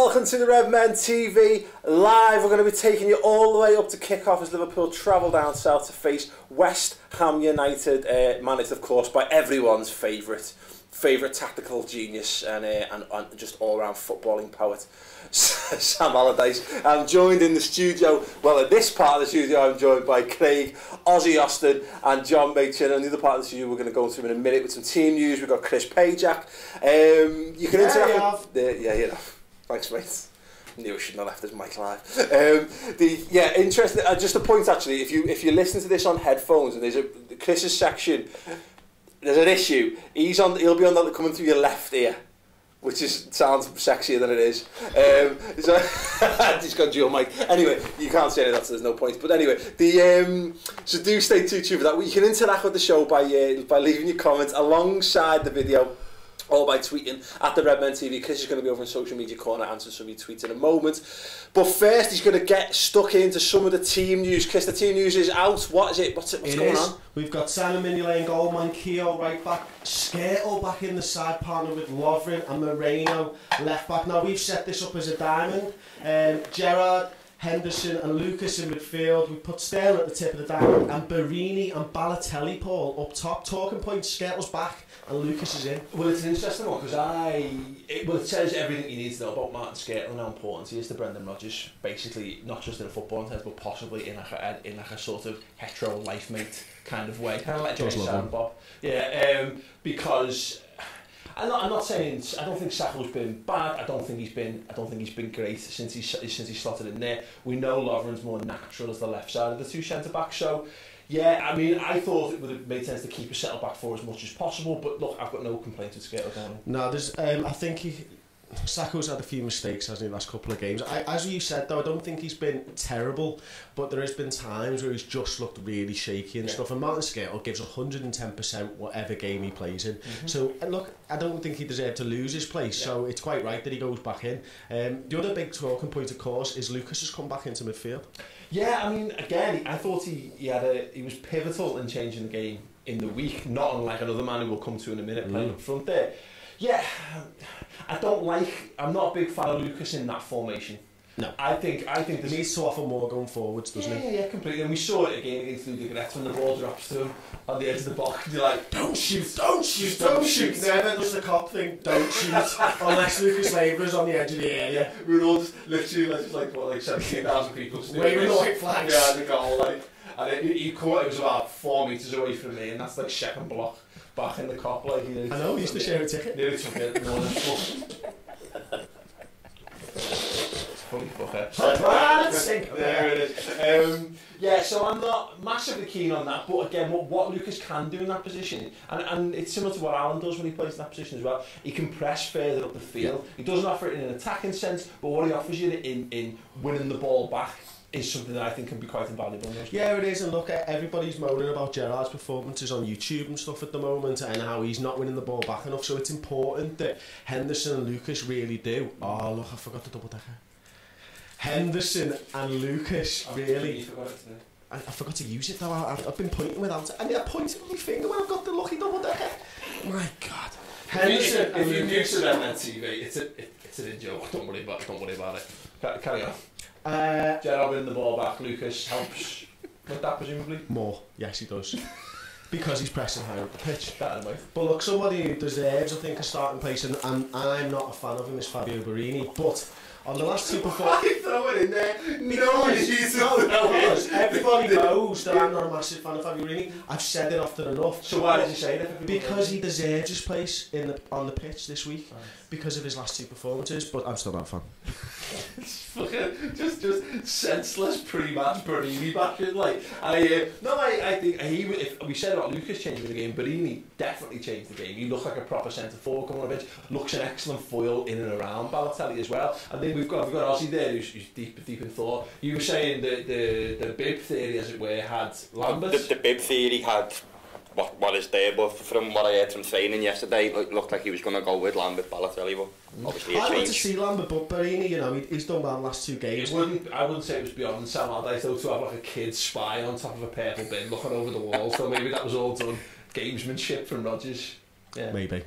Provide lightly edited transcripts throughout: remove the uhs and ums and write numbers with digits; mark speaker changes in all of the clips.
Speaker 1: welcome to the Redmen TV Live. We're going to be taking you all the way up to kick-off as Liverpool travel down south to face West Ham United, managed of course by everyone's favourite tactical genius and just all-round footballing poet, Sam Allardyce. I'm joined in the studio, well in this part of the studio I'm joined by Craig, Ozzy Austin and John Machin, and the other part of the studio we're going to go into in a minute with some team news. We've got Chris Pajak. You can interact with... yeah, you know. Thanks mate. Knew I shouldn't have left his mic live. Interesting. Just a point actually, if you listen to this on headphones and there's Chris's section, there's an issue. He'll be on that coming through your left ear, which sounds sexier than it is. So just got dual mic. Anyway, you can't say that, so there's no point. But anyway, so do stay tuned for that. You can interact with the show by leaving your comments alongside the video, or by tweeting at the Redmen TV. Chris is going to be over in social media corner answering some of your tweets in a moment. But first, he's going to get stuck into some of the team news. Chris, the team news is out. What is it? What's going on? We've got
Speaker 2: Simon Mignolet in goal, Manquillo right back, Scouse back in the side, partner with Lovren, and Moreno left back. Now, we've set this up as a diamond. Gerrard, Henderson and Lucas in midfield. We put Sterling at the tip of the diamond, and Barini and Balotelli, Paul, up top. Talking points, Scouse back and Lucas is in.
Speaker 3: Well, it's an interesting one because it says everything you need to know about Martin Skrtel and how important he is to Brendan Rodgers. Basically, not just in a football sense, but possibly in like a sort of hetero life mate kind of way, kind of like Jerry Silent Bob. Yeah, because I'm not saying I don't think Saka's been bad. I don't think he's been great since he slotted in there. We know Lovren's more natural as the left side of the two centre backs. So yeah, I mean, I thought it would have made sense to keep a settle back for as much as possible. But look, I've got no complaints with Skrtel going on.
Speaker 2: No, there's I think Saka's had a few mistakes, hasn't he, last couple of games. As you said though, I don't think he's been terrible, but there has been times where he's just looked really shaky and stuff, and Martin Skrtel gives 110% whatever game he plays in. So look, I don't think he deserved to lose his place, so it's quite right that he goes back in. The other big talking point of course is Lucas has come back into midfield.
Speaker 3: Yeah, I mean, again, I thought he was pivotal in changing the game in the week, not unlike another man who we'll come to in a minute playing up front there. Yeah, I'm not a big fan of Lucas in that formation.
Speaker 2: No.
Speaker 3: I think
Speaker 2: he needs to offer more going forwards, doesn't he?
Speaker 3: Yeah, completely. And we saw it again against Ludogorets when the ball drops to him on the edge of the box. And you're like, don't shoot, don't shoot, don't shoot.
Speaker 2: Never does the cop thing, don't shoot, unless Lucas Labour's on the edge of the area.
Speaker 3: We're all just literally like 17,000 people
Speaker 2: waving the white flags.
Speaker 3: Yeah, the goal, like. And he caught, it was about 4 metres away from me, and that's like second block back in the cop. Like,
Speaker 2: I know, he used to share a ticket.
Speaker 3: Nearly took it, more than funny fucker. There it is. Yeah, so I'm not massively keen on that, but again, what Lucas can do in that position, and it's similar to what Alan does when he plays in that position as well, he can press further up the field. He doesn't offer it in an attacking sense, but what he offers you in winning the ball back is something that I think can be quite invaluable.
Speaker 2: Yeah, it is, and look, everybody's moaning about Gerrard's performances on YouTube and stuff at the moment, and how he's not winning the ball back enough, so it's important that Henderson and Lucas really do. Oh look, I forgot the double decker. Henderson and Lucas really... I forgot to use it though. I've been pointing without it, and I pointed with my finger when I've got the lucky double decker. My God.
Speaker 3: Henderson if you're new to Redmen TV, it's an in-joke. Don't worry about it. Carry on. Gerrard winning the ball back, Lucas helps with that presumably?
Speaker 2: More, yes he does. Because he's pressing higher up the pitch.
Speaker 3: That anyway.
Speaker 2: But look, somebody who deserves, I think, a starting place, and I'm not a fan of him, is Fabio Barini, but on the last two performances...
Speaker 3: Why throw it in there? No,
Speaker 2: everybody knows that I'm not a massive fan of Fabio Barini. I've said it often enough.
Speaker 3: So why did you say that?
Speaker 2: Because he deserves his place on the pitch this week, because of his last two performances, but I'm still not a fan.
Speaker 3: just senseless pre-match Barini bashing. Like I think if we said about Lucas changing the game, Barini definitely changed the game. He looked like a proper centre forward coming on the bench. Looks an excellent foil in and around Balotelli as well. And then we've got Ozzy there who's deep in thought. You were saying the bib theory, as it were, had Lambert.
Speaker 4: The bib theory had what is there, but from what I heard from training yesterday, it looked like he was going to go with Lambert, Balotelli, but obviously
Speaker 2: I'd like to see Lambert, but Barini, you know, he's done well the last two games.
Speaker 3: I wouldn't say it was beyond Sam Allardyce though to have like a kid spy on top of a purple bin looking over the wall, so maybe that was all done gamesmanship from Rodgers. Yeah.
Speaker 2: Maybe.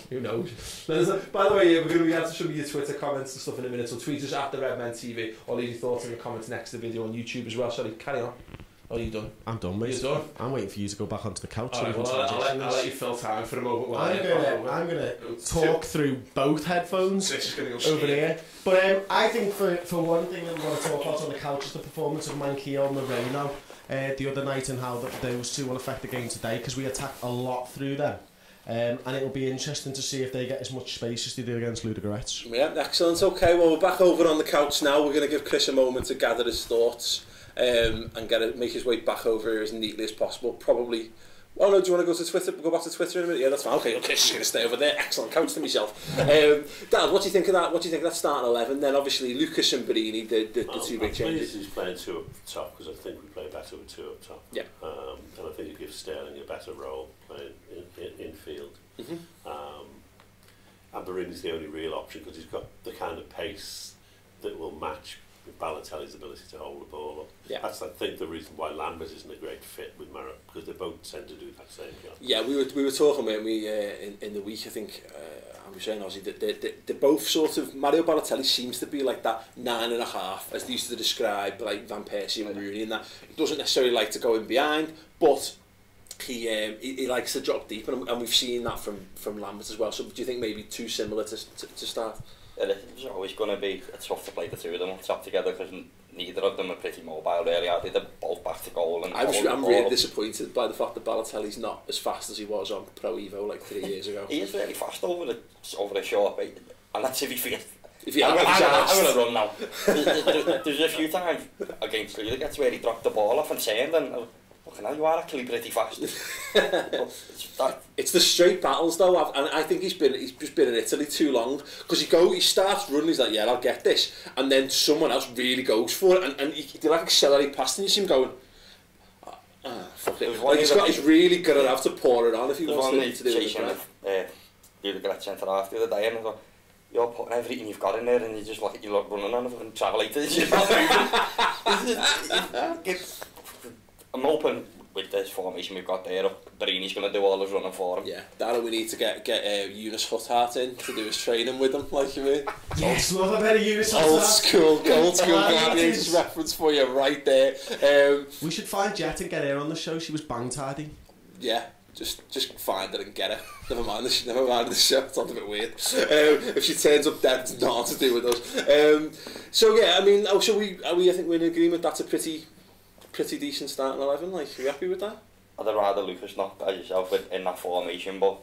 Speaker 3: Who knows? By the way, we're going to be able to show you your Twitter comments and stuff in a minute, so tweet us at the Redmen TV or leave your thoughts in the comments next to the video on YouTube as well. Sorry, carry on. Oh, you done?
Speaker 2: I'm done, mate.
Speaker 3: You're done?
Speaker 2: I'm waiting for you to go back onto the couch.
Speaker 3: Alright, well, I'll let you fill time for a moment. While
Speaker 2: I'm gonna talk through both headphones
Speaker 3: This is going to go
Speaker 2: over here. But I think for one thing that we want to talk about on the couch is the performance of Manquillo and Moreno the other night, and how those two will affect the game today, because we attacked a lot through them. And it will be interesting to see if they get as much space as they did against Ludogorets.
Speaker 1: Yeah, excellent. Okay, well, we're back over on the couch now. We're going to give Chris a moment to gather his thoughts and make his way back over here as neatly as possible. Probably. Oh no, do you want to go to Twitter? Go back to Twitter in a minute? Yeah, that's fine. Okay, Chris is going to stay over there. Excellent. Couch to myself. Dad, what do you think of that? What do you think of that starting 11? Then obviously Lucas and Barini, the two big changes.
Speaker 5: He's playing two up top, because I think we play better with two up top.
Speaker 1: Yeah.
Speaker 5: And I think it gives Sterling a better role playing in field. And Barini's the only real option, because he's got the kind of pace that will match Balotelli's ability to hold the ball up.
Speaker 1: Yeah.
Speaker 5: That's, I think, the reason why Lambert isn't a great fit with Marrow, because they both tend to do that same job.
Speaker 1: Yeah, we were talking about in the week, I think, I was saying, Ozzy, that they're both sort of, Mario Balotelli seems to be like that 9.5, as they used to describe, like Van Persie and Rooney, and that he doesn't necessarily like to go in behind, but he likes to drop deep, and we've seen that from Lambert as well. So do you think maybe too similar to start?
Speaker 4: It's always going to be tough to play the two of them on top together, because neither of them are pretty mobile really, are they? They're both back to goal. And
Speaker 1: I'm really disappointed by the fact that Balotelli's not as fast as he was on Pro Evo like 3 years ago.
Speaker 4: He is really fast over a short bit, and that's if he feels.
Speaker 1: I'm
Speaker 4: going to run now. There's a few times against Ludogorets where he dropped the ball off and turned, and look, now you are actually pretty fast.
Speaker 1: It's the straight battles though, and I think he's just been in Italy too long, because he starts running, he's like, yeah, I'll get this, and then someone else really goes for it, and they like accelerate past, and you see him going, fuck it. Like he's really gonna have to pour it on if he wants to do it.
Speaker 4: Ludogorets centre half the other day, and I thought, you're putting everything you've got in there, and you look running on it and travel like this. I'm hoping with this formation we've got there, Barini's going to do all his running for him.
Speaker 1: Yeah, Darren, we need to get Eunice Huthart in to do his training with him, like you mean.
Speaker 2: Yes, love a bit of Eunice Huthart.
Speaker 1: Old school Gladiators reference for you right there.
Speaker 2: We should find Jet and get her on the show. She was bang tidy.
Speaker 1: Yeah. Just find her and get her. Never mind the show. It's not a bit weird. If she turns up dead, it's not to do with us. So yeah, I mean, I think we're in agreement. That's a pretty decent starting 11. Like, are you happy with that?
Speaker 4: I'd rather Lucas not by yourself in that formation, but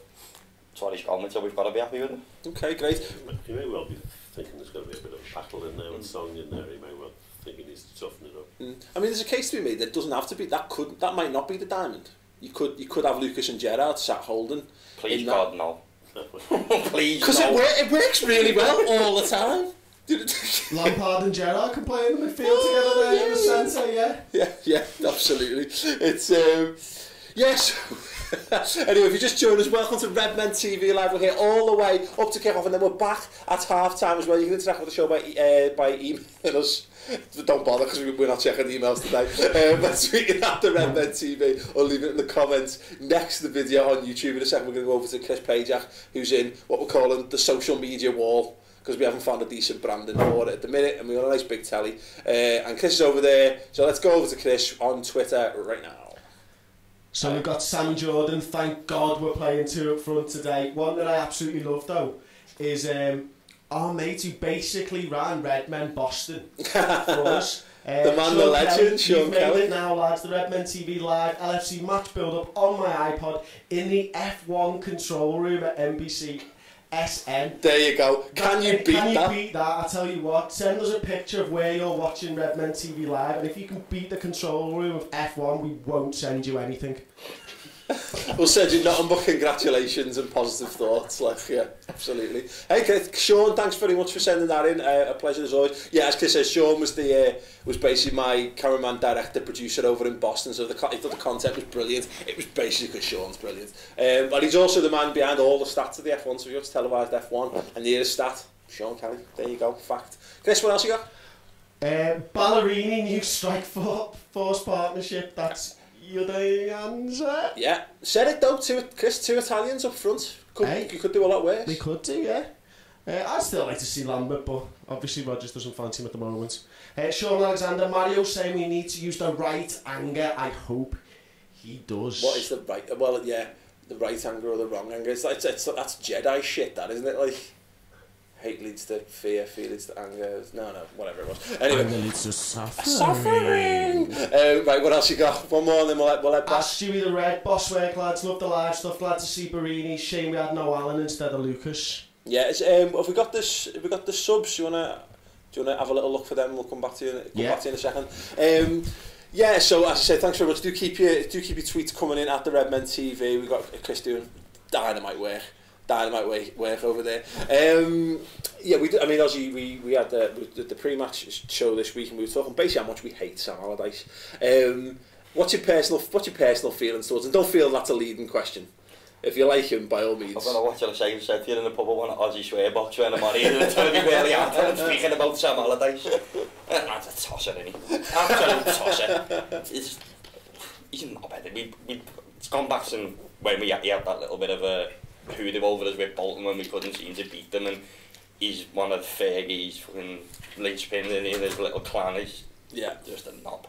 Speaker 4: that's what he's gone with, so we've got to be happy with him.
Speaker 1: Okay, great.
Speaker 5: He may well be thinking there's going to be a bit of a battle in there and Song in there. He may well think he needs to toughen it up.
Speaker 1: I mean, there's a case to be made that doesn't have to be. That might not be the diamond. You could have Lucas and Gerrard sat holding.
Speaker 4: Please God, no. Please,
Speaker 1: because it works really well all the time.
Speaker 2: Lampard and Gerrard can play in the midfield together there in the centre,
Speaker 1: yeah, absolutely. It's yes. Anyway, if you just joined us, welcome to Redmen TV Live. We're here all the way up to kick off, and then we're back at half time as well. You can interact with the show by emailing us. Don't bother, because we're not checking the emails today. But tweet it at the Redmen TV or leave it in the comments next to the video on YouTube. In a second, we're going to go over to Chris Pajak, who's in what we're calling the social media wall, because we haven't found a decent branding for it at the minute, and we've got a nice big telly. And Chris is over there, so let's go over to Chris on Twitter right now.
Speaker 2: So we've got Sam Jordan. Thank God we're playing two up front today. One that I absolutely love though is our mate who basically ran Redmen Boston for us.
Speaker 1: The man, the legend, Sean Kelly.
Speaker 2: It now, lads. The Redmen TV Live LFC match build-up on my iPod in the F1 control room at NBC SN.
Speaker 1: There you go. Can you beat that?
Speaker 2: I tell you what, send us a picture of where you're watching Redmen TV Live, and if you can beat the control room of F1, we won't send you anything.
Speaker 1: We'll send you nothing but congratulations and positive thoughts. Like, yeah, absolutely. Hey, Sean, thanks very much for sending that in. A pleasure as always. Yeah, as Chris says, Sean was basically my cameraman, director, producer over in Boston. So he thought the content was brilliant. It was basically Sean's brilliant. But he's also the man behind all the stats of the F1. So if you watch televised F1, and the stat, Sean Kelly. There you go. Fact. Chris, what else you got?
Speaker 2: Ballerini new strike force partnership. That's Udeanza.
Speaker 1: Yeah, said it though, Chris, 2 Italians up front. You could do a lot worse.
Speaker 2: They could do, yeah. I'd still like to see Lambert, but obviously Rodgers doesn't fancy him at the moment. Sean Alexander, Mario saying we need to use the right anger. I hope he does.
Speaker 1: What is the right? Well, yeah, the right anger or the wrong anger. It's that's Jedi shit, that isn't it? Like, hate leads to fear, fear leads to anger. No, whatever it was. Anyway,
Speaker 2: anger leads to suffering.
Speaker 1: Right, what else you got? One more, and then we'll let back.
Speaker 2: Stewie the Red, boss work lads, love the live stuff. Glad to see Barini. Shame we had no Alan instead of Lucas.
Speaker 1: Yeah, it's, have we got this? Have we got the subs? Do you wanna have a little look for them? We'll come back to you. Back to you in a second. Yeah, so as I say, thanks very much. Do keep your tweets coming in at the Redmen TV. We've got Chris doing dynamite work over there. Yeah, I mean, obviously we had the pre-match show this week, and we were talking basically how much we hate Sam Allardyce. What's your personal feelings towards him? Don't feel that's a leading question. If you like him, by all means.
Speaker 4: I'm going to watch what I said to you in the pub. I want an Aussie swear box when I'm on here, and it's going to be really hard when I'm speaking about Sam Allardyce. That's a tosser, isn't he? Absolute tosser. He's not better. It's gone back to when he had that little bit of a hoodoo over us with Bolton when we couldn't seem to beat them, and he's one of Fergie's fucking linchpins in his little clan. He's just a knob.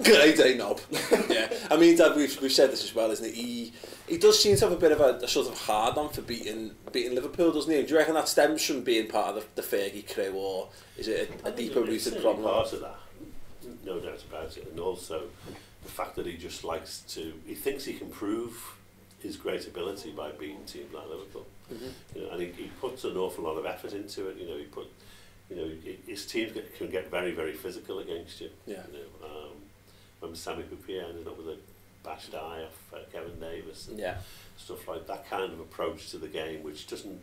Speaker 1: Great day knob. Yeah, I mean, Dad, we've said this as well, isn't it? He does seem to have a bit of a sort of hard on for beating Liverpool, doesn't he? Do you reckon that stems from being part of the Fergie crew, or is it a deeper rooted problem?
Speaker 5: Part of that, no doubt about it, and also the fact that he just likes to. He thinks he can prove his great ability by beating teams like Liverpool. Mm-hmm. You know, and he puts an awful lot of effort into it. His teams can get very, very physical against you. Yeah. When Sammy Pupier ended up with a bashed eye off Kevin Davis and stuff like that, kind of approach to the game, which doesn't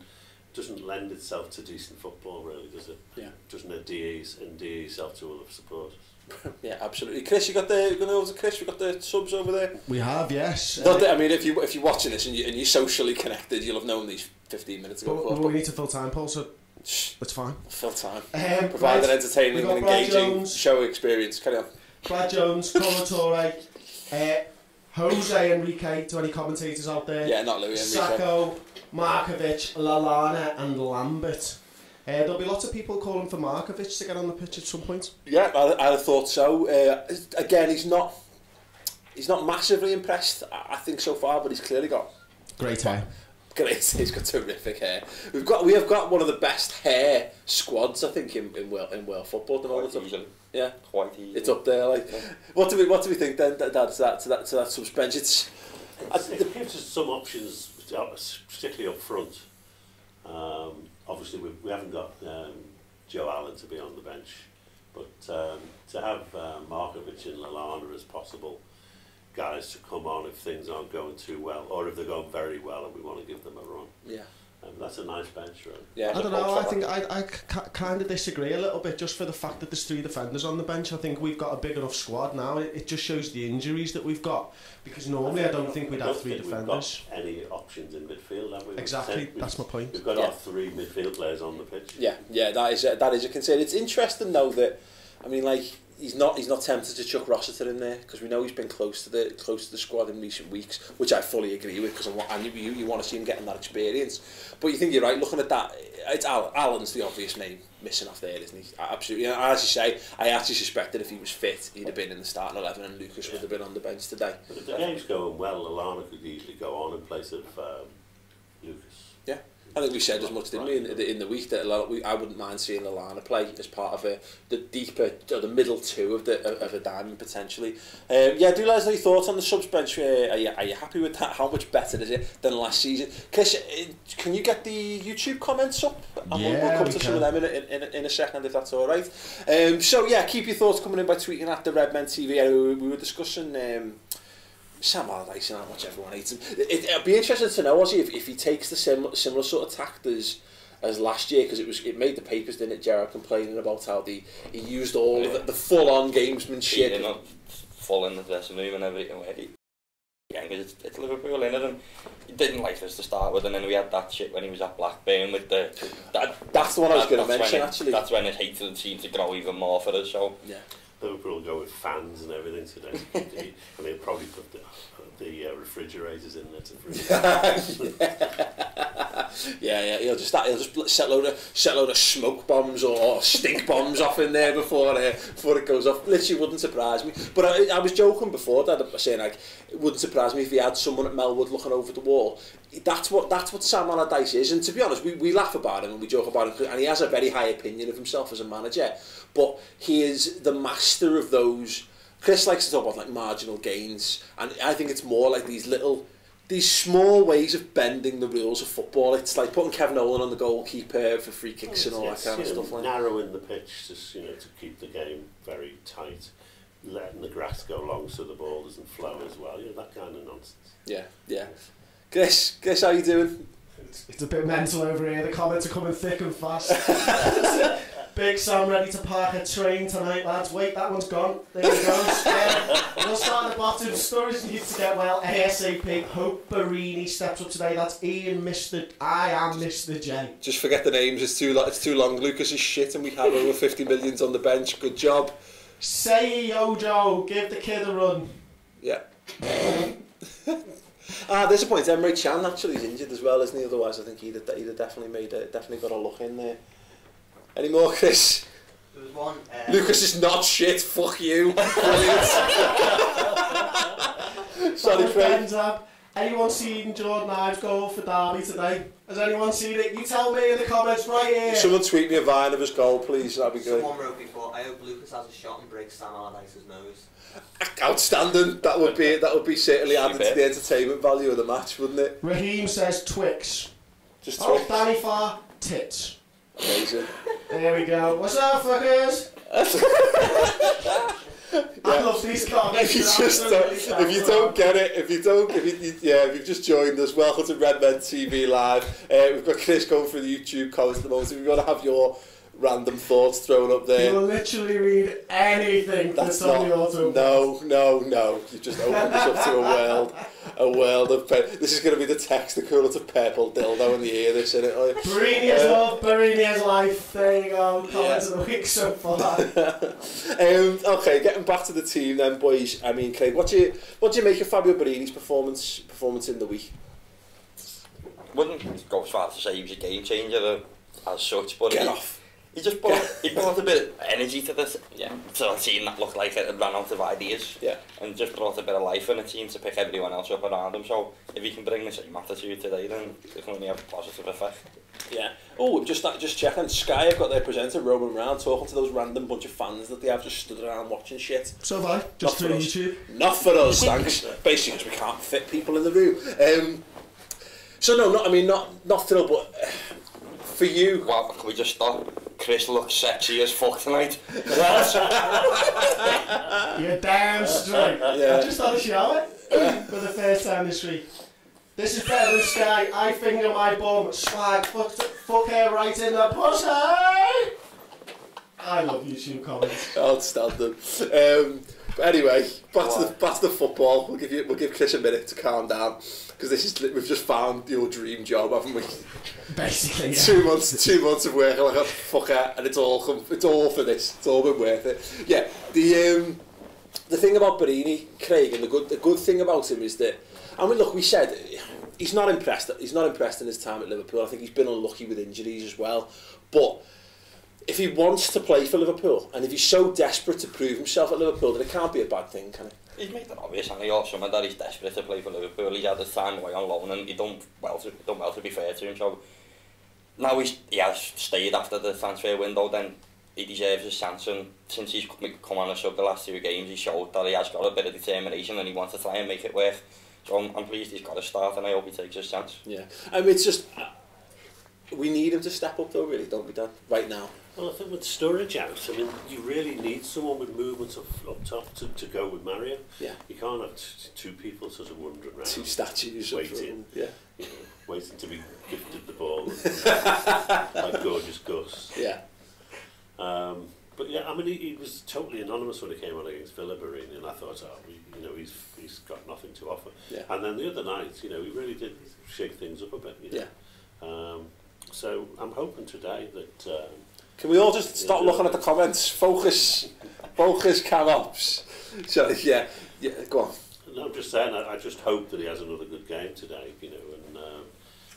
Speaker 5: lend itself to decent football, really, does it? Yeah. Doesn't endear yourself to other supporters.
Speaker 1: Yeah, absolutely. Chris, you got the going over to Chris. We got the subs over there.
Speaker 2: We have, yes.
Speaker 1: I mean, if you're watching this and you're socially connected, you'll have known these 15 minutes ago.
Speaker 2: But we need to fill time, Paul. So that's fine.
Speaker 1: Fill time. Provide an entertaining and engaging show experience. Carry on.
Speaker 2: Brad Jones, Torre, Jose Enrique, to any commentators out there.
Speaker 1: Yeah, not Louis Enrique.
Speaker 2: Sacco, Markovic, Lallana and Lambert. There'll be lots of people calling for Markovic to get on the pitch at some point.
Speaker 1: Yeah, I thought so. Again, he's not massively impressed, I think, so far, but he's clearly got
Speaker 2: great hair.
Speaker 1: He's got terrific hair. We have got one of the best hair squads, I think, in world football at the moment. Yeah,
Speaker 4: quite easy.
Speaker 1: It's up there. Like, what do we think then, Dad, to that subs bench?
Speaker 5: It gives us some options, particularly up front. Obviously, we haven't got Joe Allen to be on the bench, but to have Markovic and Lallana as possible guys to come on if things aren't going too well, or if they're going very well and we want to give them a run. Yeah. That's a nice bench, right?
Speaker 1: Yeah.
Speaker 2: I don't know, I think I kind of disagree a little bit, just for the fact that there's 3 defenders on the bench. I think we've got a big enough squad now. It just shows the injuries that we've got, because normally I don't think we'd have 3 defenders.
Speaker 5: We've got any options in midfield, have we?
Speaker 2: Exactly, that's my point.
Speaker 5: We've got our 3 midfield players on the pitch.
Speaker 1: Yeah, that is a concern. It's interesting though that, I mean, like, he's not tempted to chuck Rossiter in there, because we know he's been close to the squad in recent weeks, which I fully agree with, because you want to see him getting that experience. But you think you're right, looking at that, it's Allen's the obvious name missing off there, isn't he? Absolutely. And as you say, I actually suspected if he was fit, he'd have been in the starting 11 and Lucas would have been on the bench today.
Speaker 5: But if the game's going well, Lallana could easily go on in place of Lucas.
Speaker 1: Yeah. I think we said as much, didn't we, in the week, that I wouldn't mind seeing Lallana play as part of the deeper, or the middle 2 of a diamond potentially. Yeah, do let us know your thoughts on the subs bench. Are you happy with that? How much better is it than last season? Chris, can you get the YouTube comments up? We'll come to some of them in a second, if that's all right. So yeah, keep your thoughts coming in by tweeting at the Redmen TV. We were discussing Sam Allardyce and how much everyone hates him. It'd be interesting to know, if he takes the similar sort of tact as last year, because it made the papers, didn't it? Gerrard complaining about how he used all of the full-on gamesmanship.
Speaker 4: Full in the dressing room and everything. It's Liverpool, innit? And he didn't like us to start with, and then we had that shit when he was at Blackburn with
Speaker 1: that's the one I was going to mention, actually.
Speaker 4: That's when his hatred seemed to grow even more for us. So
Speaker 5: Liverpool will go with fans and everything today, and they'll probably put the refrigerators in there to freeze.
Speaker 1: Yeah, he'll just set a load of smoke bombs or stink bombs off in there before it goes off. Literally wouldn't surprise me. But I was joking before, Dad, saying like it wouldn't surprise me if he had someone at Melwood looking over the wall. That's what Sam Allardyce is, and to be honest, we laugh about him and we joke about him, and he has a very high opinion of himself as a manager. But he is the master of those. Chris likes to talk about like marginal gains, and I think it's more like these small ways of bending the rules of football. It's like putting Kevin Nolan on the goalkeeper for free kicks and all that kind of stuff. Like
Speaker 5: narrowing the pitch to keep the game very tight, letting the grass go long so the ball doesn't flow as well. That kind of nonsense. Yeah. Chris,
Speaker 1: how you doing?
Speaker 2: It's a bit mental over here. The comments are coming thick and fast. Big Sam ready to park a train tonight, lads. Wait, that one's gone. There he goes. We'll start at the bottom. Stories need to get well ASAP. Hope Barini steps up today. That's Ian, I am Mr. J.
Speaker 1: Just forget the names. It's too long. Lucas is shit, and we have over 50 millions on the bench. Good job.
Speaker 2: Say Ojo, give the kid a run.
Speaker 1: Yeah. There's a point. Emre Can actually is injured as well, isn't he? Otherwise, I think he'd have definitely got a look in there. Any more, Chris?
Speaker 6: There was one.
Speaker 1: Lucas is not shit. Fuck you. Brilliant. Sorry, Craig.
Speaker 2: Anyone seen Jordan Ives goal for Derby today? Has anyone seen it? You tell me in the comments right here.
Speaker 1: Someone tweet me a vine of his goal, please. That'd be good.
Speaker 6: Someone wrote before. I hope Lucas has a shot and breaks Sam Allardyce's nose.
Speaker 1: Outstanding. That would be certainly added to the entertainment value of the match, wouldn't it?
Speaker 2: Raheem says Twix.
Speaker 1: Just Twix.
Speaker 2: Danny Farr, tits.
Speaker 1: Amazing.
Speaker 2: There we go. What's up, fuckers? I love these comments.
Speaker 1: If you don't get it, if you've just joined us, welcome to Redmen TV Live. We've got Chris going through the YouTube comments at the moment. If you want to have your random thoughts thrown up there,
Speaker 2: you will literally read anything that's on the auto.
Speaker 1: No. You've just opened us up to a world of. This is going to be the text equivalent to purple dildo in the ear. This, isn't it? Like,
Speaker 2: Barini is love, Barini is life. There you go. Comments of the week so far.
Speaker 1: Okay, getting back to the team then, boys. I mean, Craig, what do you make of Fabio Barini's performance in the week?
Speaker 4: Wouldn't go as far as to say he was a game changer as such, but
Speaker 1: Get off.
Speaker 4: He just brought a bit of energy to this, to a team that looked like it had run out of ideas, and just brought a bit of life in the team to pick everyone else up around him. So if he can bring the same attitude today, then it can only have a positive effect.
Speaker 1: Yeah. Oh, just checking. Sky have got their presenter roaming around talking to those random bunch of fans that they have just stood around watching shit.
Speaker 2: So have I. Just through YouTube.
Speaker 1: Not for us, thanks. Basically, because we can't fit people in the room. So no, not thrilled, but for you.
Speaker 4: Well, can we just stop? Chris looks sexy as fuck tonight.
Speaker 2: You're damn straight.
Speaker 1: Yeah.
Speaker 2: I just had a shower for the first time this week. This is better than Sky. I finger my bum. Swag. Fuck her right in the pussy. I love YouTube comments.
Speaker 1: Outstanding. But anyway, back to the football. We'll give Chris a minute to calm down, because we've just found your dream job, haven't we?
Speaker 2: Basically, yeah.
Speaker 1: 2 months of working like a fucker, and it's all for this. It's all been worth it. Yeah. The thing about Barini, Craig, and the good thing about him is that, I mean, look, we said he's not impressed. He's not impressed in his time at Liverpool. I think he's been unlucky with injuries as well. But if he wants to play for Liverpool, and if he's so desperate to prove himself at Liverpool, then it can't be a bad thing, can it?
Speaker 4: He's made it obvious, and he also that he's desperate to play for Liverpool. He's had his time away on loan, and he done well to be fair to him. So now he has stayed after the transfer window, then he deserves his chance. And since he's come on a sub the last 2 games, he showed that he has got a bit of determination and he wants to try and make it work. So I'm pleased he's got a start, and I hope he takes his chance.
Speaker 1: Yeah, I mean, it's just we need him to step up though, really, don't we, Dan? Right now.
Speaker 5: Well, I think with Sturridge out, I mean, you really need someone with movement up top to go with Mario.
Speaker 1: Yeah.
Speaker 5: You can't have two people sort of wandering around.
Speaker 1: 2 statues
Speaker 5: waiting. Waiting to be gifted the ball. Like gorgeous Gus.
Speaker 1: Yeah.
Speaker 5: But yeah, I mean, he was totally anonymous when he came on against Villa Barini, and I thought, he's got nothing to offer.
Speaker 1: Yeah.
Speaker 5: And then the other night, he really did shake things up a bit.
Speaker 1: Yeah.
Speaker 5: So I'm hoping today that
Speaker 1: Can we all just stop looking at the comments? Focus cam ops. So yeah, go on.
Speaker 5: No, I'm just saying, I just hope that he has another good game today, you know, and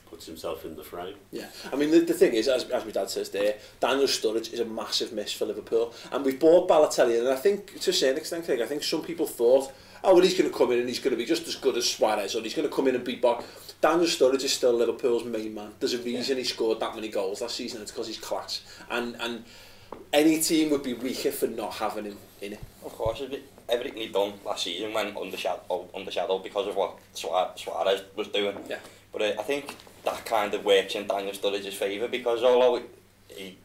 Speaker 5: puts himself in the frame.
Speaker 1: Yeah, I mean, the thing is, as my dad says there, Daniel Sturridge is a massive miss for Liverpool. And we've bought Balotelli, and I think, to a certain extent, I think some people thought, oh, well, he's going to come in and he's going to be just as good as Suarez, or he's going to come in and beat Bog. Daniel Sturridge is still Liverpool's main man. There's a reason he scored that many goals last season, and it's because he's class. And any team would be weaker for not having him in it.
Speaker 4: Of course, everything he'd done last season went undershadowed because of what Suarez was doing.
Speaker 1: Yeah.
Speaker 4: But I think that kind of works in Daniel Sturridge's favour, because although he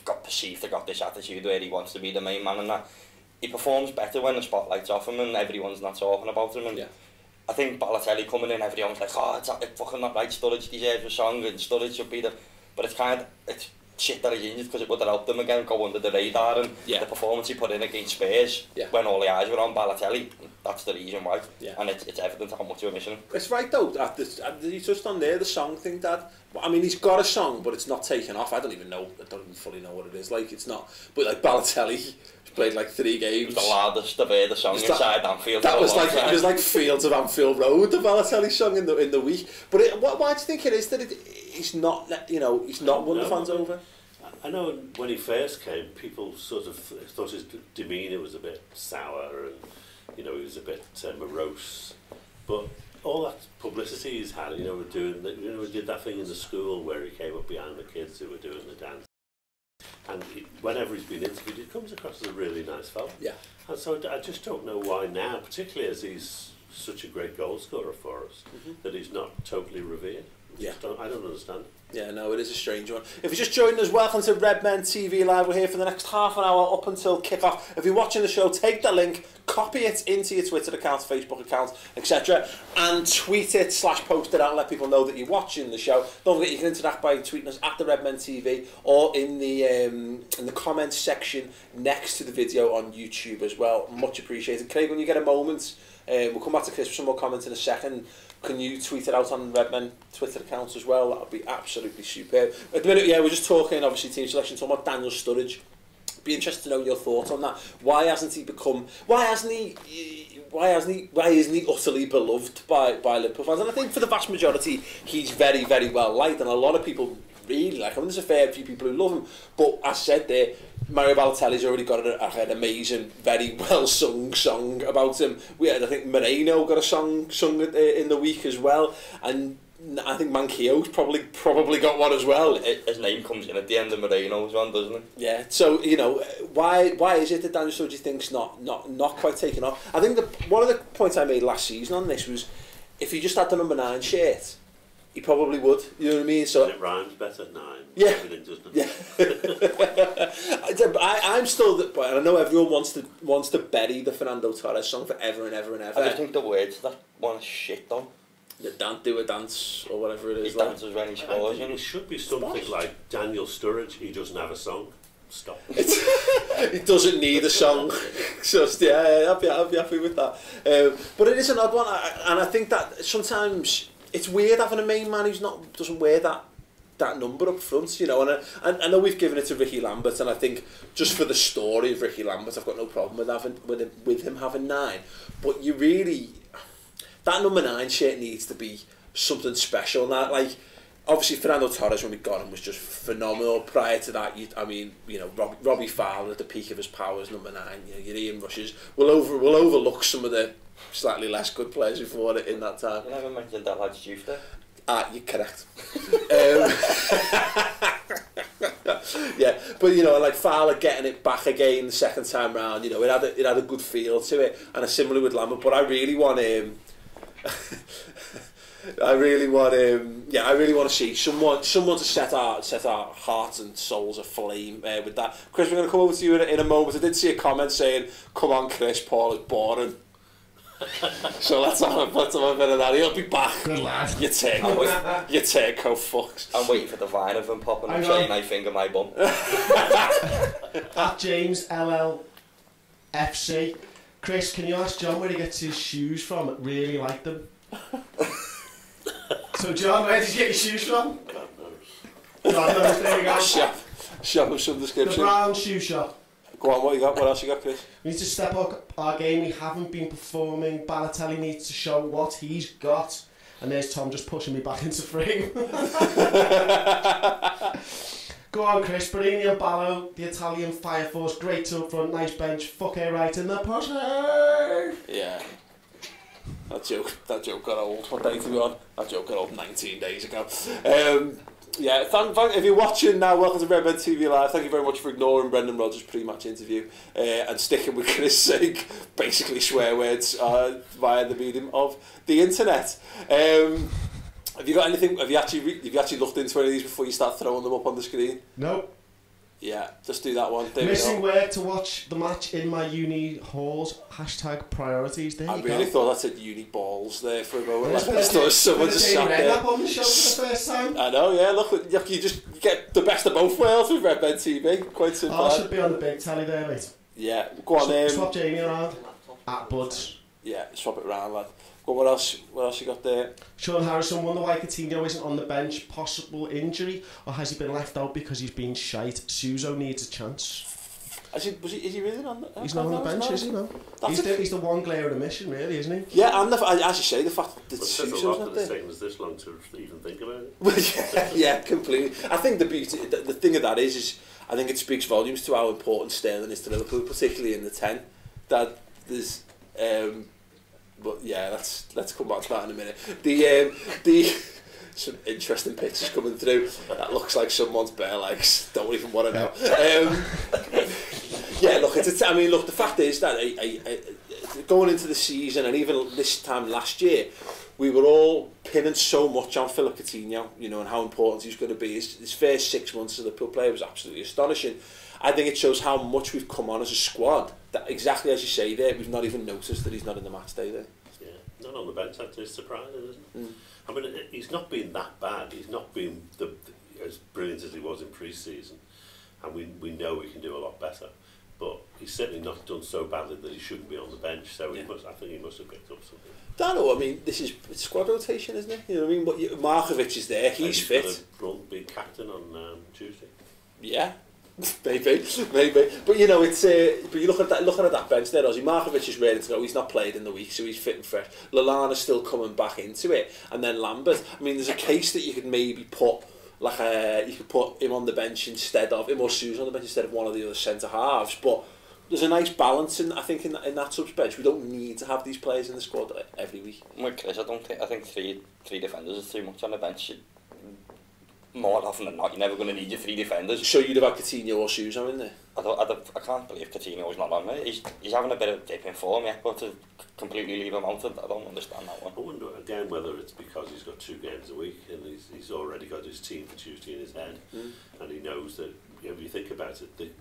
Speaker 4: got perceived to got this attitude where he wants to be the main man and that, he performs better when the spotlight's off him and everyone's not talking about him. And
Speaker 1: yeah.
Speaker 4: I think Balotelli coming in, everyone's like, oh, it's fucking not right, Sturridge deserves a song and Sturridge should be the... But it's shit that he's injured, because it would have helped him again go under the radar, and the performance he put in against Spurs when all the eyes were on Balotelli, that's the reason why. And it's evident how much we're missing him.
Speaker 1: It's right though, you touched on there, the song thing, Dad. I mean, he's got a song, but it's not taken off. I don't even fully know what it is. Like, it's not, but like Balotelli, he's played like 3 games.
Speaker 4: The loudest of the song inside Anfield.
Speaker 1: That was like, it was like Fields of Anfield Road, the Balotelli song in the week. But why do you think it is that he's not, you know, he's not won the fans over?
Speaker 5: I know when he first came, people sort of thought his demeanour was a bit sour, and you know, he was a bit morose. But all that publicity he's had, you know, we did that thing in the school where he came up behind the kids who were doing the dance, and whenever he's been interviewed, he comes across as a really nice fella.
Speaker 1: Yeah.
Speaker 5: And so I just don't know why now, particularly as he's such a great goal scorer for us, that he's not totally revered. I don't understand.
Speaker 1: Yeah, no, it is a strange one. If you're just joining us, welcome to Redmen TV Live. We're here for the next half an hour up until kick-off. If you're watching the show, take the link, copy it into your Twitter account, Facebook account, etc., and tweet it / post it out and let people know that you're watching the show. Don't forget you can interact by tweeting us at the Redmen TV or in the comments section next to the video on YouTube as well. Much appreciated. Craig, when you get a moment, we'll come back to Chris for some more comments in a second. Can you tweet it out on Redmen Twitter accounts as well? That would be absolutely superb. At the minute, we're just talking, obviously, team selection, talking about Daniel Sturridge. Be interested to know your thoughts on that. Why isn't he utterly beloved by Liverpool fans? And I think for the vast majority, he's very, very well liked, and a lot of people really like him. There's a fair few people who love him, but as said there, Mario Balotelli's already got an amazing, very well sung song about him. I think Moreno got a song sung in the week as well, and I think Manquillo's probably got one as well.
Speaker 4: His name comes in at the end of Moreno's one, doesn't it?
Speaker 1: Yeah. So you know, why is it that Daniel Sturridge thinks not quite taken off? I think one of the points I made last season on this was, if he just had the number 9 shirt, he probably would. You know what I mean? So
Speaker 5: it rhymes better, 9.
Speaker 1: Yeah.
Speaker 5: Everything doesn't.
Speaker 1: Yeah. I'm still that, but I know everyone wants to bury the Fernando Torres song forever and ever and ever.
Speaker 4: I just think the words to that one is shit though.
Speaker 1: The do a dance or whatever it is.
Speaker 4: He dances when he scores.
Speaker 5: It should be something like Daniel Sturridge. He doesn't have a song. Stop.
Speaker 1: He doesn't need a song. Just I'll be happy with that. But it is an odd one, and I think that sometimes it's weird having a main man who's doesn't wear that number up front, you know. And I know we've given it to Ricky Lambert, and I think just for the story of Ricky Lambert, I've got no problem with him having 9. But you really, that number 9 shirt needs to be something special. And that, like, obviously Fernando Torres when we got him was just phenomenal. Prior to that, Robbie Fowler at the peak of his powers, number 9. You know, your Ian Rushes. We'll overlook some of the slightly less good players before it in that time.
Speaker 4: You never mentioned that lad's youth there.
Speaker 1: You're correct. Yeah, but you know, like Fowler getting it back again the second time round, you know, it had a good feel to it, and similar with Lambert. But I really want I really want to see someone to set our hearts and souls aflame with that. Chris, we're going to come over to you in a moment. I did see a comment saying, "Come on, Chris, Paul is boring." So let's have a bit of that. He'll be back.
Speaker 2: Good lad.
Speaker 1: You turco fucks.
Speaker 4: I'm waiting for the vine of him popping and saying I finger my bum.
Speaker 2: At James LLFC. Chris, can you ask John where he gets his shoes from? Really like them. So John, where did you get your shoes from?
Speaker 5: God knows.
Speaker 2: God knows, there you go.
Speaker 1: Show us some
Speaker 2: The
Speaker 1: description.
Speaker 2: brown shoe shop.
Speaker 1: Go on, what you got? What else you got, Chris?
Speaker 2: We need to step up our game. We haven't been performing. Balotelli needs to show what he's got. And there's Tom just pushing me back into frame. Go on, Chris. Barini and Ballo, the Italian Fire Force. Great up front, nice bench. Fuck it right in the pussy.
Speaker 1: Yeah. That joke got old. What day to be on? That joke got old 19 days ago. Yeah, thank if you're watching now, welcome to Redmen TV Live. Thank you very much for ignoring Brendan Rodgers' pre-match interview and sticking with Chris saying basically swear words via the medium of the internet. Have you got anything? Have you actually looked into any of these before you start throwing them up on the screen?
Speaker 2: Nope.
Speaker 1: Yeah, just do that one. There
Speaker 2: Missing work to watch the match in my uni halls. # priorities. There
Speaker 1: I
Speaker 2: you
Speaker 1: really
Speaker 2: go.
Speaker 1: thought that said uni balls there for a moment. Like,
Speaker 2: There's
Speaker 1: I thought someone just sat there.
Speaker 2: on the show for the first time.
Speaker 1: I know, yeah. Look, you just get the best of both worlds with Redmen TV. Quite simple.
Speaker 2: I should be on the big telly there, mate.
Speaker 1: Yeah, go on.
Speaker 2: Swap Jamie around. At Buds.
Speaker 1: Yeah, swap it around, lad. Go on, what else? What else you got there?
Speaker 2: Sean Harrison, wonder why Coutinho isn't on the bench. Possible injury, or has he been left out because he's been shite? Suso needs a chance.
Speaker 1: Is he really on the?
Speaker 2: He's not on the bench, is he? No. He's the one glaring omission, really, isn't he?
Speaker 1: Yeah, and as you say, the fact that
Speaker 5: Suso's
Speaker 1: Suso's
Speaker 5: not
Speaker 1: not
Speaker 5: there. It's
Speaker 1: there.
Speaker 5: taken us this long to even think about it.
Speaker 1: Well, yeah, completely. I think the beauty, the thing of that is I think it speaks volumes to how important Sterling is to Liverpool, particularly in the 10. That there's, but yeah, let's come back to that in a minute. The some interesting pictures coming through. That looks like someone's bare legs. Don't even want to know. Yeah, look, I mean, look, the fact is that going into the season and even this time last year, we were all pinning so much on Philip Coutinho, you know, and how important he's going to be. His first 6 months as a Liverpool player was absolutely astonishing. I think it shows how much we've come on as a squad. That exactly as you say there, we've not even noticed that he's not in the match day there.
Speaker 5: Yeah, not on the bench. That's surprising, isn't it?
Speaker 1: Mm.
Speaker 5: I mean, he's not been that bad. He's not been as brilliant as he was in pre-season, and we know we can do a lot better. But he's certainly not done so badly that he shouldn't be on the bench. So
Speaker 1: Yeah.
Speaker 5: I think he must have picked up something.
Speaker 1: I know. I mean, this is squad rotation, isn't it? You know what I mean? But Markovic is there. He's fit.
Speaker 5: Going to be captain on Tuesday.
Speaker 1: Yeah, maybe. But you know, it's but you looking at that bench there. Ozzy Markovic is ready to go. He's not played in the week, so he's fit and fresh. Lallana's still coming back into it, and then Lambert. I mean, there's a case that you could maybe put you could put him on the bench instead of him, or Susan on the bench instead of one of the other centre halves. But there's a nice balance in that subs bench. We don't need to have these players in the squad every week.
Speaker 4: Well, Chris, I think three defenders is too much on the bench. More often than not, you're never going to need your 3 defenders.
Speaker 1: So you'd have had Coutinho or Susan in there?
Speaker 4: I can't believe Coutinho's not on there. He's having a bit of dip in form, yeah, but to completely leave him out, I don't understand that one.
Speaker 5: I wonder again whether it's because he's got 2 games a week and he's already got his team for Tuesday in his head, and he knows that, if you think about it,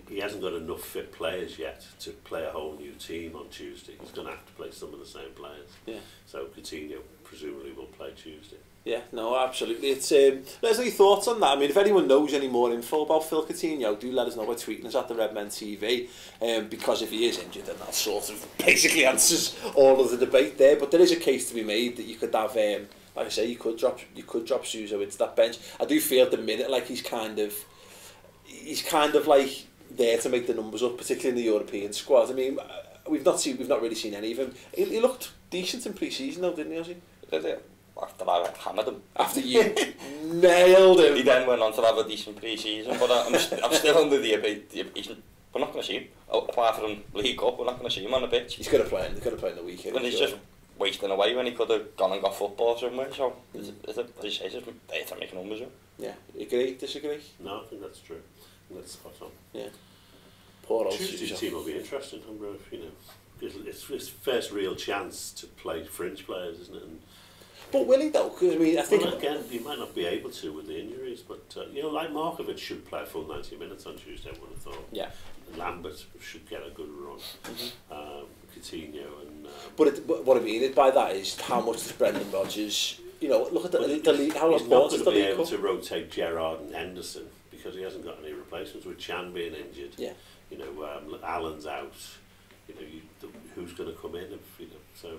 Speaker 5: he hasn't got enough fit players yet to play a whole new team on Tuesday. He's going to have to play some of the same players.
Speaker 1: Yeah.
Speaker 5: So Coutinho presumably will play Tuesday.
Speaker 1: Yeah, no, absolutely. It's let us know your thoughts on that. I mean, if anyone knows any more info about Phil Coutinho, do let us know by tweeting us at the Redmen TV. Because if he is injured, then that sort of basically answers all of the debate there. But there is a case to be made that you could have, like I say, you could drop Suso into that bench. I do feel at the minute like he's kind of like there to make the numbers up, particularly in the European squad. I mean, we've not really seen any of him. He looked decent in pre-season though, didn't he, Ozzy?
Speaker 4: After I hammered him.
Speaker 1: After you nailed him.
Speaker 4: He then went on to have a decent pre-season, but I'm still under the we're not going to see him. Apart from League Cup, we're not going to see him on the pitch.
Speaker 1: He's going to play in the weekend.
Speaker 4: And he's just wasting away when he could have gone and got football somewhere. So it's just there to make numbers.
Speaker 1: Yeah, agree, disagree?
Speaker 5: No, I think that's true. That's spot on.
Speaker 1: Yeah. Poor old
Speaker 5: Tuesday's team will be interesting. You know, it's his first real chance to play fringe players, isn't it? And
Speaker 1: but will he though? Because I mean, I think
Speaker 5: again, he might not be able to with the injuries, but you know, like Markovic should play a full 90 minutes on Tuesday. I would have thought.
Speaker 1: Yeah.
Speaker 5: Lambert should get a good run. Coutinho and.
Speaker 1: But what I mean by that is how much does Brendan Rodgers? You know, look at the league. How
Speaker 5: he's not
Speaker 1: important is
Speaker 5: going to
Speaker 1: the
Speaker 5: be
Speaker 1: league
Speaker 5: able
Speaker 1: cup?
Speaker 5: to rotate Gerrard and Henderson because he hasn't got any replacements. With Chan being injured,
Speaker 1: Yeah.
Speaker 5: You know, Allen's out. You know, who's going to come in? If, you know, so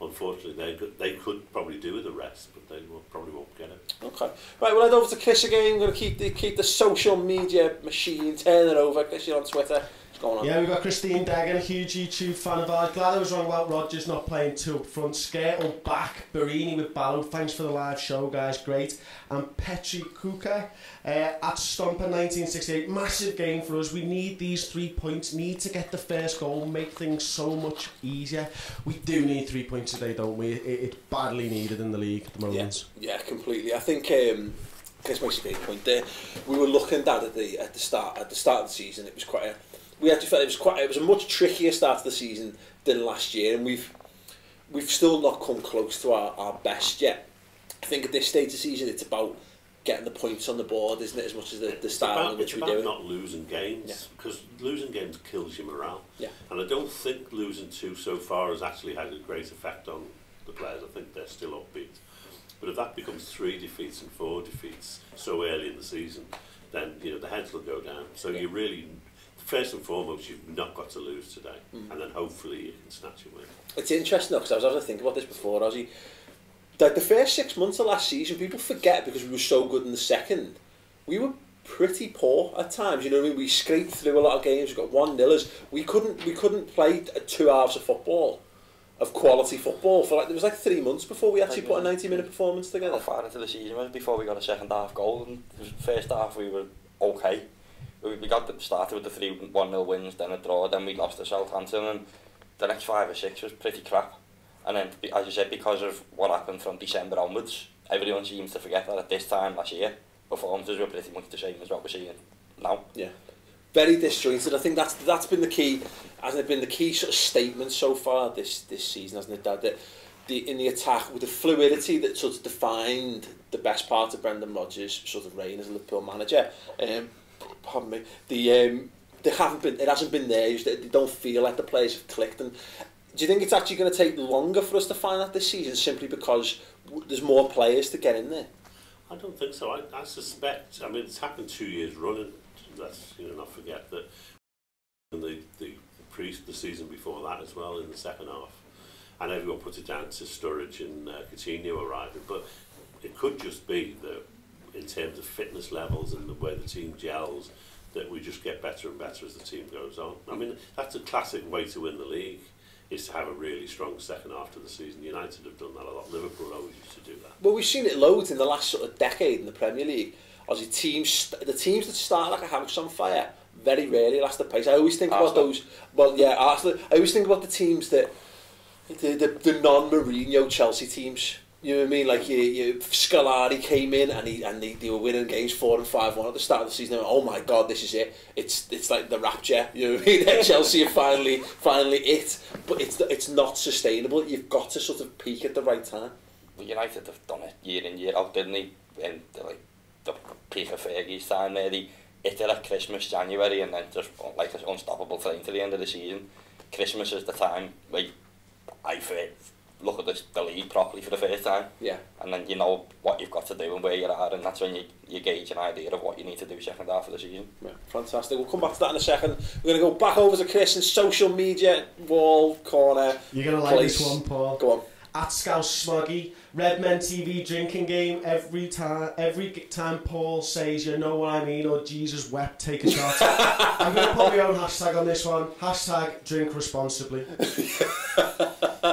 Speaker 5: unfortunately, they could probably do with a rest, but they probably won't get it.
Speaker 1: Okay. Right, we'll head over to Chris again. We're going to keep the social media machine turning over. Chris, you're on Twitter. What's going on?
Speaker 2: Yeah, we've got Christine Deggan, a huge YouTube fan of ours. Glad I was wrong about Rodgers not playing two up front. Skirtle back. Barini with Barrow. Thanks for the live show, guys. Great. And Petri Kuka at Stomper 1968. Massive game for us. We need these 3 points. Need to get the first goal. Make things so much easier. We do need 3 points today, don't we? It's badly needed in the league at the moment.
Speaker 1: Yeah, completely. I think Chris makes a great point there. We were looking at it at the start of the season. It was quite a... We actually felt it was a much trickier start to the season than last year, and we've still not come close to our best yet. I think at this stage of the season, it's about getting the points on the board, isn't it? As much as the style in which we do it.
Speaker 5: It's about not losing games, because losing games kills your morale.
Speaker 1: Yeah.
Speaker 5: And I don't think losing two so far has actually had a great effect on the players. I think they're still upbeat. But if that becomes 3 defeats and 4 defeats so early in the season, then the heads will go down. So you really... First and foremost, you've not got to lose today, and then hopefully you can snatch a win.
Speaker 1: It's interesting though, because I was having to think about this before, Ozzy. Like the first 6 months of last season, people forget because we were so good in the second. We were pretty poor at times. You know what I mean? We scraped through a lot of games. We got 1-0ers. We couldn't play 2 hours of football, of quality football for there was 3 months before we actually put a 90-minute performance together.
Speaker 4: How far into the season was it before we got a second half goal? And the first half we were okay. We started with the 1-0 wins, then a draw, then we lost to Southampton, and the next 5 or 6 was pretty crap. And then, as you said, because of what happened from December onwards, everyone seems to forget that at this time last year, performances were pretty much the same as what we're seeing now. Yeah,
Speaker 1: very disjointed. I think that's been the key, hasn't it been the key sort of statement so far this season, hasn't it, Dad? That in the attack, with the fluidity that sort of defined the best part of Brendan Rodgers' sort of reign as a Liverpool manager. Pardon me. It hasn't been there. They don't feel like the players have clicked. And do you think it's actually going to take longer for us to find that this season, simply because there's more players to get in there?
Speaker 5: I don't think so. I suspect. I mean, it's happened 2 years running. Let's not forget that. And the season before that as well in the second half, and everyone put it down to Sturridge and Coutinho arriving. But it could just be that, in terms of fitness levels and the way the team gels, that we just get better and better as the team goes on. I mean, that's a classic way to win the league, is to have a really strong second half to the season. United have done that a lot. Liverpool always used to do that.
Speaker 1: Well, we've seen it loads in the last sort of decade in the Premier League. Obviously, the teams that start like a house on fire very rarely last the pace. I always think about those. Well, yeah, Arsenal. I always think about the teams that the non-Mourinho Chelsea teams. You know what I mean? Like Scolari came in and they were winning games 4 and 5-1 at the start of the season. Oh my God, this is it! It's like the rapture. You know what I mean? Chelsea are finally it, but it's not sustainable. You've got to sort of peak at the right time.
Speaker 4: Well, United have done it year in year out, didn't they? In the peak of Fergie's time there, they hit it at Christmas, January, and then just like an unstoppable train to the end of the season. Christmas is the time where I look at the league properly for the first time.
Speaker 1: Yeah.
Speaker 4: And then you know what you've got to do and where you are, and that's when you gauge an idea of what you need to do second half of the season.
Speaker 1: Yeah, fantastic. We'll come back to that in a second. We're going to go back over to Chris in social media, wall, corner.
Speaker 2: You're going to like this one, Paul.
Speaker 1: Go on.
Speaker 2: At Scouse Smoggy, Redmen TV drinking game. Every time Paul says, you know what I mean, or Jesus wept, take a shot. I'm going to put my own hashtag on this one. Hashtag drink responsibly.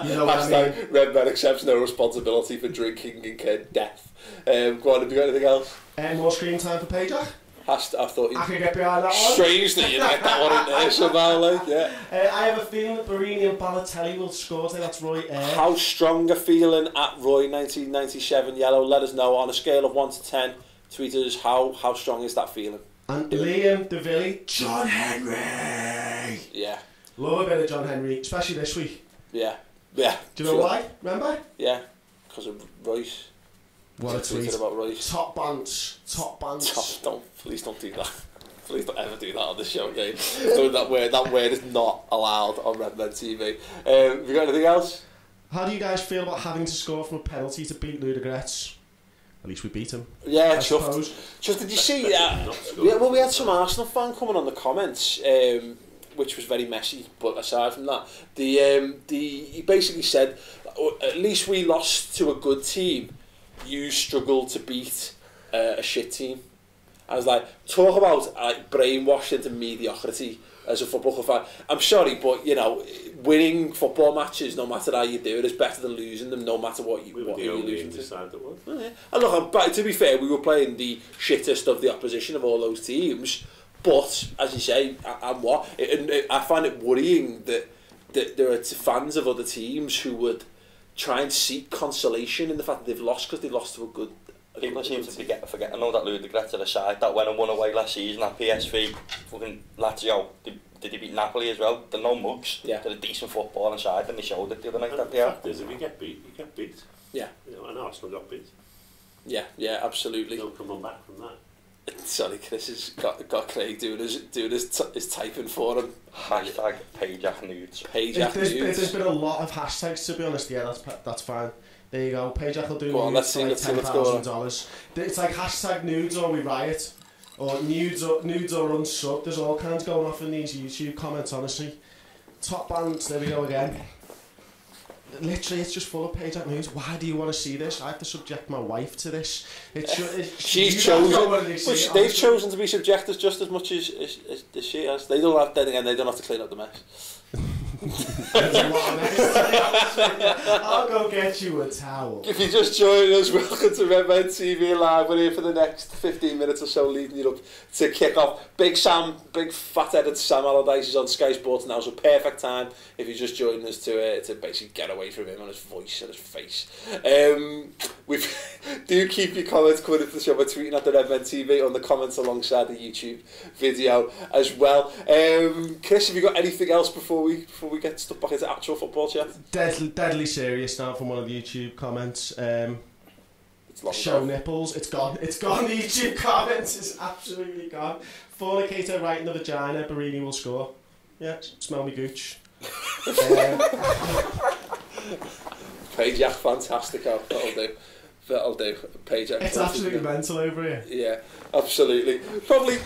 Speaker 2: You know what I mean?
Speaker 1: Redmen accepts no responsibility for drinking and death. Go on, have you got anything else?
Speaker 2: More screen time for Pajak?
Speaker 1: I thought
Speaker 2: I could get behind that one.
Speaker 1: Strange that you get that one in there somehow, like, yeah.
Speaker 2: I have a feeling that Barini and Balotelli will score today. That's Roy Eyre.
Speaker 1: How strong a feeling at Roy 1997 yellow? Let us know on a scale of 1 to 10. Tweet us how strong is that feeling.
Speaker 2: And Liam DeVilly, John Henry.
Speaker 1: Yeah.
Speaker 2: Love a bit of John Henry, especially this week.
Speaker 1: Yeah. Yeah.
Speaker 2: Do you know why? Remember?
Speaker 1: Yeah. Because of Royce.
Speaker 2: What a tweet
Speaker 1: about Royce.
Speaker 2: Top bands.
Speaker 1: Please don't do that. Please don't ever do that on the show again. So that word is not allowed on Redmen TV. Have you got anything else?
Speaker 2: How do you guys feel about having to score from a penalty to beat Ludogorets? At least we beat him.
Speaker 1: Yeah, chuffed. Just did you see that? Well, we had some Arsenal fan coming on the comments, which was very messy. But aside from that, he basically said, at least we lost to a good team. You struggled to beat a shit team. I was like, talk about brainwashed into mediocrity as a football club fan. I'm sorry, but you know, winning football matches, no matter how you do it, is better than losing them, no matter what you're losing to.
Speaker 5: Side that was.
Speaker 1: Yeah. And look, to be fair, we were playing the shittest of the opposition of all those teams. But as you say, I find it worrying that there are fans of other teams who would try and seek consolation in the fact that they've lost because they lost to a good.
Speaker 4: People seem to forget. I know that Ludogorets are aside. That went and won away last season at PSV. Fucking Lazio. Did they beat Napoli as well? They're no mugs.
Speaker 1: Yeah.
Speaker 4: They're a decent football inside, and they showed it the other night.
Speaker 5: And the fact is, if you get beat, you get beat.
Speaker 1: Yeah.
Speaker 5: You know, and Arsenal got beat.
Speaker 1: Yeah, absolutely.
Speaker 5: Don't come on back from that.
Speaker 1: Sorry, Chris has got Craig doing his typing for him.
Speaker 4: Hashtag Payjack nudes.
Speaker 1: Payjack nudes.
Speaker 2: There's been a lot of hashtags, to be honest. Yeah, that's fine. There you go. Payjack will do
Speaker 1: nudes for like
Speaker 2: $10,000. It's like hashtag nudes or we riot, or nudes or unsub. There's all kinds going off in these YouTube comments. Honestly, top bands. There we go again. Literally, it's just full of Payjack news. Why do you want to see this? I have to subject my wife to this.
Speaker 1: She's chosen. They've chosen to be subjected just as much as she has. They don't have. Then again, they don't have to clean up the mess.
Speaker 2: I'll go get you a towel.
Speaker 1: If you just join us, welcome to Redmen TV Live. We're here for the next 15 minutes or so, leading you up to kick off. Big fat-headed Sam Allardyce is on Sky Sports now, so perfect time if you just joined us to basically get away from him and his voice and his face. Do keep your comments coming into the show by tweeting at the Redmen TV on the comments alongside the YouTube video as well. Chris, have you got anything else before we get stuck back into actual football chat?
Speaker 2: Deadly serious now from one of the YouTube comments. Show nipples. It's gone. The YouTube comments is absolutely gone. Fornicator right in the vagina. Barini will score. Yeah, smell me gooch.
Speaker 1: Payjack, fantastic. That'll do. Payjack.
Speaker 2: It's absolutely mental over here.
Speaker 1: Yeah, absolutely. Probably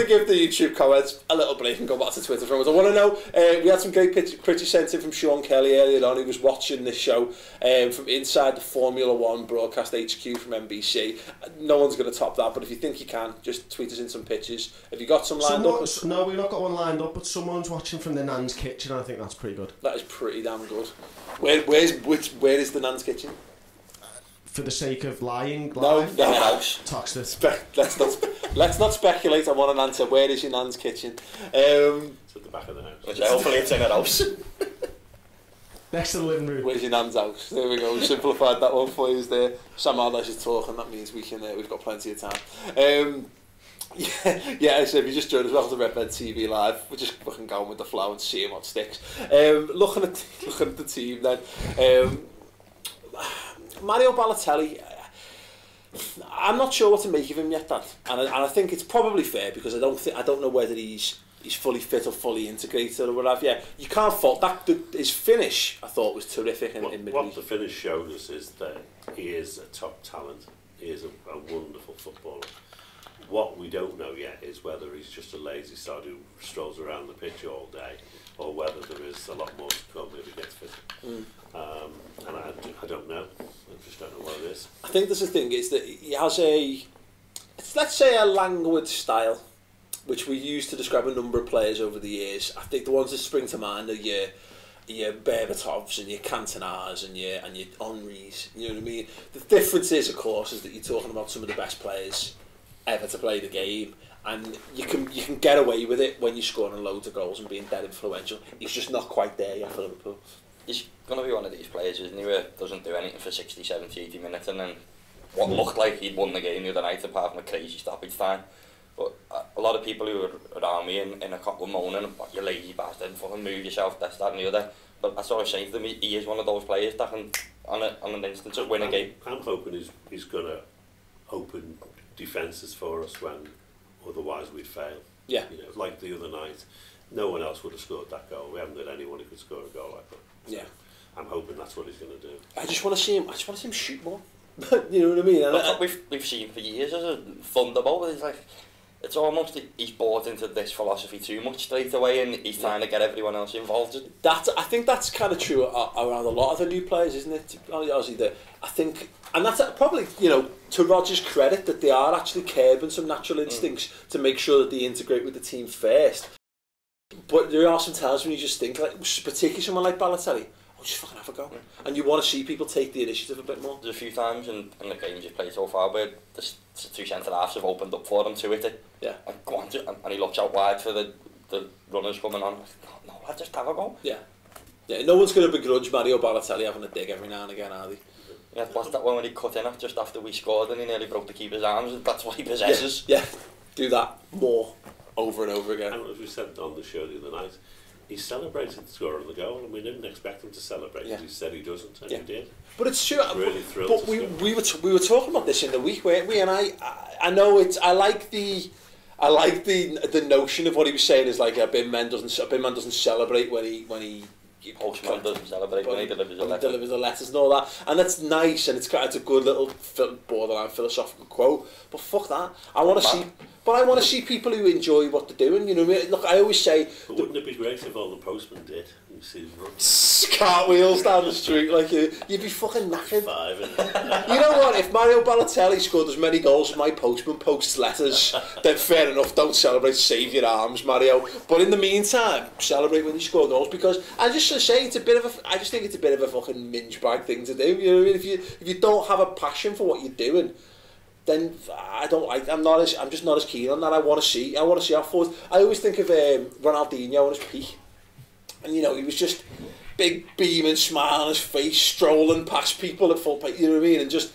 Speaker 1: give the YouTube comments a little break and go back to Twitter for us. I want to know, we had some great pictures sent in from Sean Kelly earlier on. He was watching this show from inside the Formula 1 broadcast HQ from NBC. No one's going to top that, but if you think you can, just tweet us in some pictures. Have you got some lined up?
Speaker 2: No, we've not got one lined up, but someone's watching from the Nan's kitchen. I think that's pretty good.
Speaker 1: That is pretty damn good. Where is the Nan's kitchen?
Speaker 2: For the sake of lying,
Speaker 1: no.
Speaker 2: Toxted.
Speaker 1: Let's not speculate. I want an answer. Where is your Nan's kitchen?
Speaker 5: It's at the back of the house.
Speaker 4: Hopefully it's in her house.
Speaker 2: Next to the living room.
Speaker 1: Where's your Nan's house? There we go. We simplified that one for you there. Sam Allardyce is talking. That means we've got plenty of time. Yeah, so if you just joined us, welcome to Redmen TV Live. We're just fucking going with the flow and seeing what sticks. Looking at the team then. Mario Balotelli, I'm not sure what to make of him yet, Dad. And I think it's probably fair because I don't know whether he's fully fit or fully integrated or whatever. Yeah, you can't fault that. His finish, I thought, was terrific in midweek.
Speaker 5: What the finish showed us is that he is a top talent. He is a wonderful footballer. What we don't know yet is whether he's just a lazy sod who strolls around the pitch all day, or whether there is a lot more to come if he gets fit. And I don't know. I just don't know what it is.
Speaker 1: I think there's the thing is that he has let's say a languid style, which we use to describe a number of players over the years. I think the ones that spring to mind are your Berbatovs and your Cantonars and your Henrys. You know what I mean? The difference is, of course, is that you're talking about some of the best players ever to play the game, and you can get away with it when you're scoring loads of goals and being dead influential. He's just not quite there yet for Liverpool.
Speaker 4: He's going to be one of these players, isn't he, where doesn't do anything for 60, 70, 80 minutes, and then what looked like he'd won the game the other night apart from a crazy stoppage time. But a lot of people who are around me in a couple moaning, you lazy bastard, fucking move yourself, this, that and the other. But that's what I was saying to them, he is one of those players that can, on an instant, just win a game.
Speaker 5: I'm hoping he's going to open defences for us when otherwise we'd fail.
Speaker 1: Yeah.
Speaker 5: You know, like the other night, no one else would have scored that goal. We haven't got anyone who could score a goal like that. So
Speaker 1: yeah.
Speaker 5: I'm hoping that's what he's going to do.
Speaker 1: I just want to see him shoot more. You know what I mean?
Speaker 4: That's what we've seen for years as a thunderbolt. It's like it's almost he's bought into this philosophy too much straight away, and he's trying to get everyone else involved.
Speaker 1: I think that's kind of true around a lot of the new players, isn't it? Obviously, I think, and that's probably, you know, to Rodgers' credit, that they are actually curbing some natural instincts to make sure that they integrate with the team first. But there are some times when you just think, like, particularly someone like Balotelli, oh, just fucking have a go. And you want to see people take the initiative a bit more.
Speaker 4: There's a few times in the games he's played so far where the two centre-halves have opened up for him to hit it.
Speaker 1: Yeah.
Speaker 4: And go on to, and he looks out wide for the runners coming on. No, lad, just have a go.
Speaker 1: Yeah. Yeah, no one's going to begrudge Mario Balotelli having a dig every now and again, are they?
Speaker 4: Yeah, what's that one when he cut in just after we scored and he nearly broke the keeper's arms? That's what he possesses.
Speaker 1: Yeah, do that more over and over again.
Speaker 5: And as we said on the show the other night, he celebrated scoring the goal, and we didn't expect him to celebrate. He said he doesn't, and he did.
Speaker 1: But it's true.
Speaker 5: Really thrilled.
Speaker 1: But we were talking about this in the week, weren't we? And I know it's. I like the notion of what he was saying is like a bin man doesn't celebrate when he
Speaker 4: Postman doesn't celebrate when he delivers a letter.
Speaker 1: Delivers the letters and all that, and that's nice, and it's a good little borderline philosophical quote. But fuck that, I want to see people who enjoy what they're doing. You know, look, I always say.
Speaker 5: But wouldn't it be great if all the postmen did? You see them run.
Speaker 1: Cartwheels down the street like you'd be fucking knackered.
Speaker 5: And
Speaker 1: You know what? If Mario Balotelli scored as many goals as my postman posts letters, then fair enough. Don't celebrate. Save your arms, Mario. But in the meantime, celebrate when you score goals, because I just say it's a bit of a. I just think it's a bit of a fucking minge bag thing to do. You know what I mean? If you don't have a passion for what you're doing, then I'm just not as keen on that. I want to see how forward. I always think of Ronaldinho on his peak, and you know, he was just big beaming smile on his face, strolling past people at full pace. You know what I mean? And just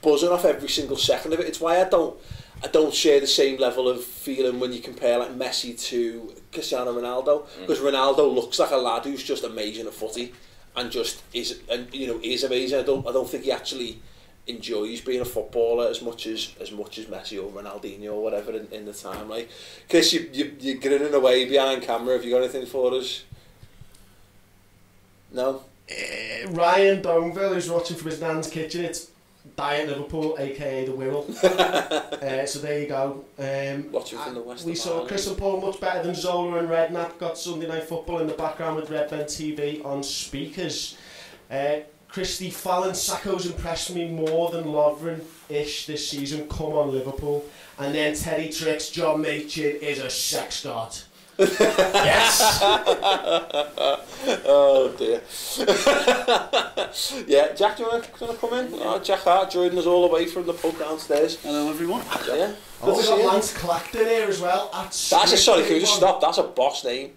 Speaker 1: buzzing off every single second of it. It's why I don't share the same level of feeling when you compare like Messi to Cristiano Ronaldo, because Ronaldo looks like a lad who's just amazing at footy and just is amazing. I don't think he actually enjoys being a footballer as much as Messi or Ronaldinho or whatever in the time. Like, Chris, you're grinning away behind camera. Have you got anything for us? No?
Speaker 2: Ryan Donville is watching from his nan's kitchen. It's Diet Liverpool, aka the Wirral. So there you go.
Speaker 1: Watching from the west.
Speaker 2: We saw Chris and Paul much better than Zola and Redknapp. Got Sunday Night Football in the background with Redmen TV on speakers. Christy Fallon, Sacco's impressed me more than Lovren-ish this season. Come on, Liverpool. And then Teddy Tricks, John Machin is a sex god. Yes.
Speaker 1: Oh dear. Yeah, Jack, do you want to come in? Oh, Jack Hart joining us all the way from the pub downstairs.
Speaker 7: Hello everyone.
Speaker 1: Yeah.
Speaker 2: Oh, we got Lance Clacton here as well.
Speaker 1: Can we just stop? That's a boss name.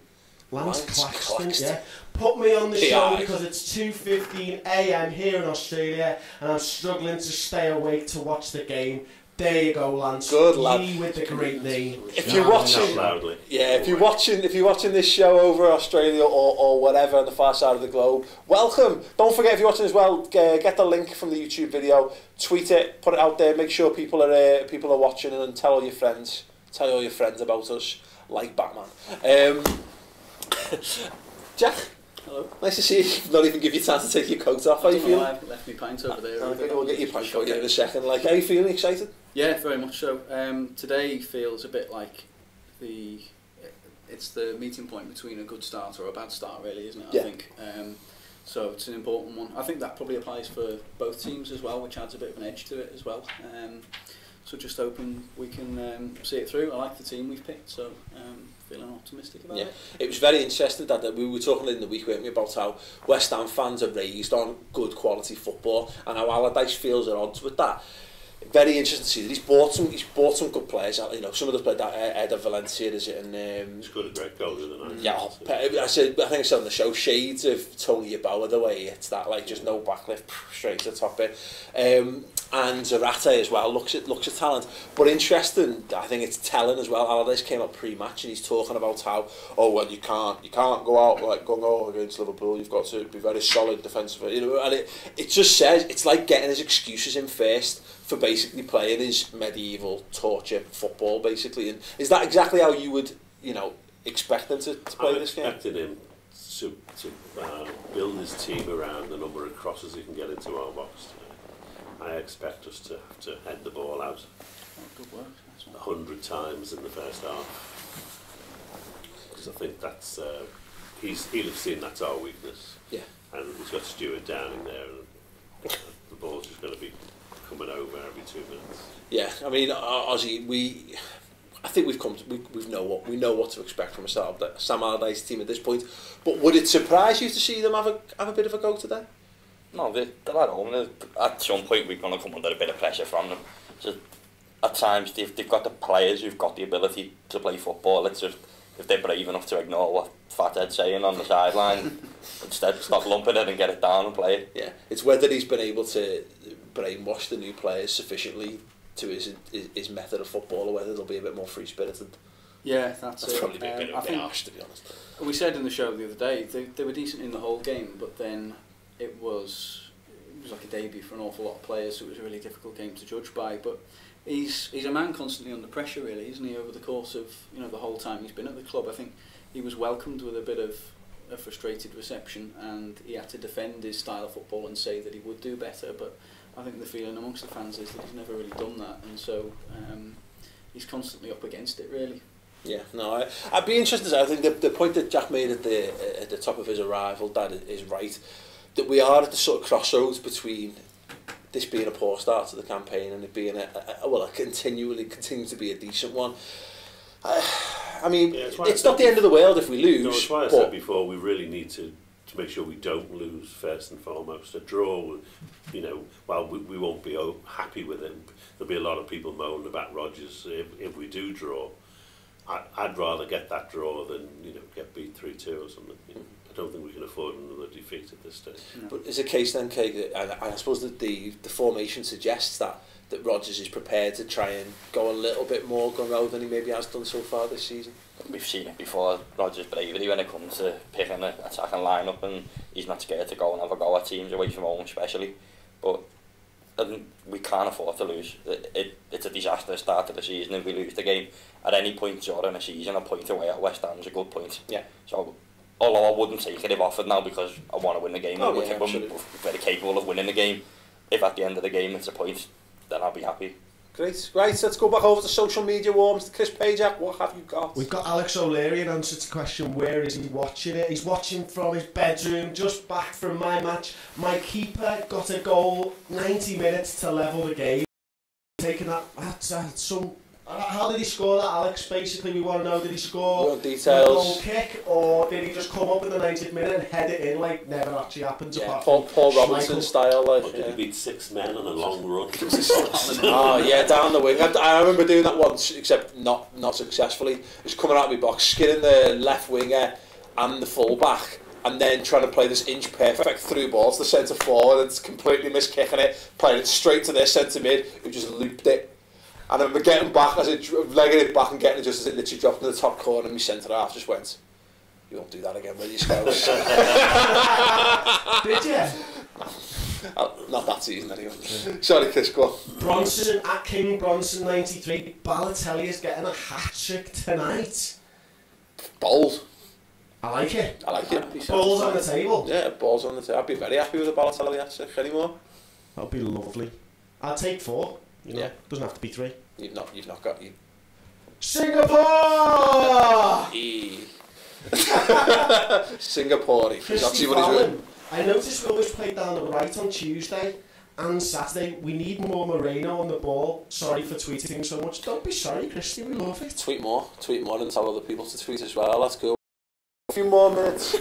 Speaker 2: Lance Claxton, yeah. Put me on the show because it's 2:15 AM here in Australia and I'm struggling to stay awake to watch the game. There you go, Lance.
Speaker 1: Good lad.
Speaker 2: You with the great name.
Speaker 1: If you're watching, if you're watching this show over Australia or whatever on the far side of the globe, welcome. Don't forget, if you're watching as well, get the link from the YouTube video, tweet it, put it out there, make sure people are watching, and tell all your friends about us, like Batman. Jack, hello. Nice to see you. Not even give you time to take your coat off. How are you feeling?
Speaker 7: I've left my pint over there.
Speaker 1: I think we'll get your pint coat in a second. Like, how are you feeling? Excited?
Speaker 7: Yeah, very much so. Today feels a bit like it's the meeting point between a good start or a bad start, really, isn't it?
Speaker 1: Yeah.
Speaker 7: I think. So it's an important one. I think that probably applies for both teams as well, which adds a bit of an edge to it as well. So just hoping we can see it through. I like the team we've picked, so feeling optimistic about it.
Speaker 1: It was very interesting that we were talking in the week, weren't we, about how West Ham fans are raised on good quality football and how Allardyce feels at odds with that. Very interesting to see that he's bought some good players. You know, some of the players that Ed of Valencia, is it? And
Speaker 5: he's got a great goal, isn't he?
Speaker 1: Yeah, I think I said on the show, shades of Tony Yeboah, the way it's that, like, just no backlift straight to the top bit. And Zarate as well looks at talent, but interesting. I think it's telling as well. Allardyce came up pre-match and he's talking about how you can't go out like gung-ho against Liverpool. You've got to be very solid defensively. You know, and it just says it's like getting his excuses in first for basically playing his medieval torture football, basically. And is that exactly how you would, expect them to play this game?
Speaker 5: I'm expecting him to build his team around the number of crosses he can get into our box. I expect us to have to head the ball out
Speaker 7: Good work.
Speaker 5: 100 times in the first half. Because I think that's he'll have seen that's our weakness.
Speaker 3: Yeah.
Speaker 5: And he's got Stuart down in there, and the ball's just going to be coming over every 2 minutes.
Speaker 3: Yeah, I mean, Ozzy, I think we know what to expect from Sam Allardyce team at this point. But would it surprise you to see them have a bit of a go today?
Speaker 4: No, they're at home. At some point we're going to come under a bit of pressure from them. So at times they've got the players who've got the ability to play football. It's just, if they're brave enough to ignore what Fathead's saying on the sideline, instead stop lumping it and get it down and play it.
Speaker 3: Yeah, it's whether he's been able to brainwash the new players sufficiently to his method of football, or whether they'll be a bit more free-spirited.
Speaker 7: Yeah, that's it.
Speaker 3: Probably a bit harsh, to be honest.
Speaker 7: We said in the show the other day, they were decent in the whole game, but then it was like a debut for an awful lot of players, so it was a really difficult game to judge by. But he's a man constantly under pressure, really, isn't he? Over the course of the whole time he's been at the club, I think he was welcomed with a bit of a frustrated reception, and he had to defend his style of football and say that he would do better. But I think the feeling amongst the fans is that he's never really done that, and so he's constantly up against it, really.
Speaker 3: Yeah, no, I'd be interested. I think the point that Jack made at the top of his arrival, that is right. That we are at the sort of crossroads between this being a poor start to the campaign and it being continues to be a decent one. I mean,
Speaker 5: yeah,
Speaker 3: it's not the end of the world if we lose.
Speaker 5: No, it's why I said before, we really need to make sure we don't lose first and foremost. A draw, while we won't be happy with it, there'll be a lot of people moaning about Rodgers if we do draw. I'd rather get that draw than get beat 3-2 or something. I don't think we can afford another defeat at this stage.
Speaker 7: No.
Speaker 3: But is a case then, Kate, and I suppose that the formation suggests that Rodgers is prepared to try and go a little bit more gung-ho than he maybe has done so far this season?
Speaker 4: We've seen it before, Rodgers' bravery when it comes to picking an attacking line-up, and he's not scared to go and have a go at teams away from home especially. But we can't afford to lose. It's a disastrous start to the season if we lose the game. At any point during a season, a point away at West Ham is a good point.
Speaker 3: Yeah.
Speaker 4: So, although I wouldn't take it if offered now because I want to win the game, we're very capable of winning the game. If at the end of the game it's a point, then I'll be happy.
Speaker 3: Great. Right, let's go back over to social media warms. Chris Pajak, what have you got?
Speaker 2: We've got Alex O'Leary in answer to the question, where is he watching it? He's watching from his bedroom, just back from my match. My keeper got a goal, 90 minutes to level the game. Taking that, how did he score that, Alex? Basically, we want to know, did he score a goal kick, or did he just come up in the 90th minute and head it in like never actually happened?
Speaker 3: Yeah, Paul Robinson style.
Speaker 5: Or did he beat 6 men on a long run?
Speaker 3: Oh yeah, down the wing. I remember doing that once, except not successfully. Just coming out of my box, skinning the left winger and the full back, and then trying to play this inch perfect through ball to the centre forward and completely miskicking it, playing it straight to their centre mid, who just looped it. And I remember getting back, legging it back and getting it just as it literally dropped in the top corner, and my centre half just went, "You won't do that again, will you, Scouse?"
Speaker 2: Did you?
Speaker 3: Not that season anyway. Sorry, Chris, go on.
Speaker 2: Bronson at King Bronson 93. Balotelli is getting a hat-trick tonight.
Speaker 3: Bold.
Speaker 2: I like it.
Speaker 3: Balls
Speaker 2: on the table.
Speaker 3: Yeah, balls on the table. I'd be very happy with a Balotelli hat-trick anymore.
Speaker 2: That'd be lovely. I'd take 4.
Speaker 3: Yeah.
Speaker 2: Doesn't have to be 3.
Speaker 3: You've not got you.
Speaker 2: Singapore!
Speaker 3: Singaporean.
Speaker 2: I noticed we always played down the right on Tuesday and Saturday. We need more Moreno on the ball. Sorry for tweeting so much. Don't be sorry, Christy. We love it.
Speaker 3: Tweet more and tell other people to tweet as well. Let's go. A few more minutes.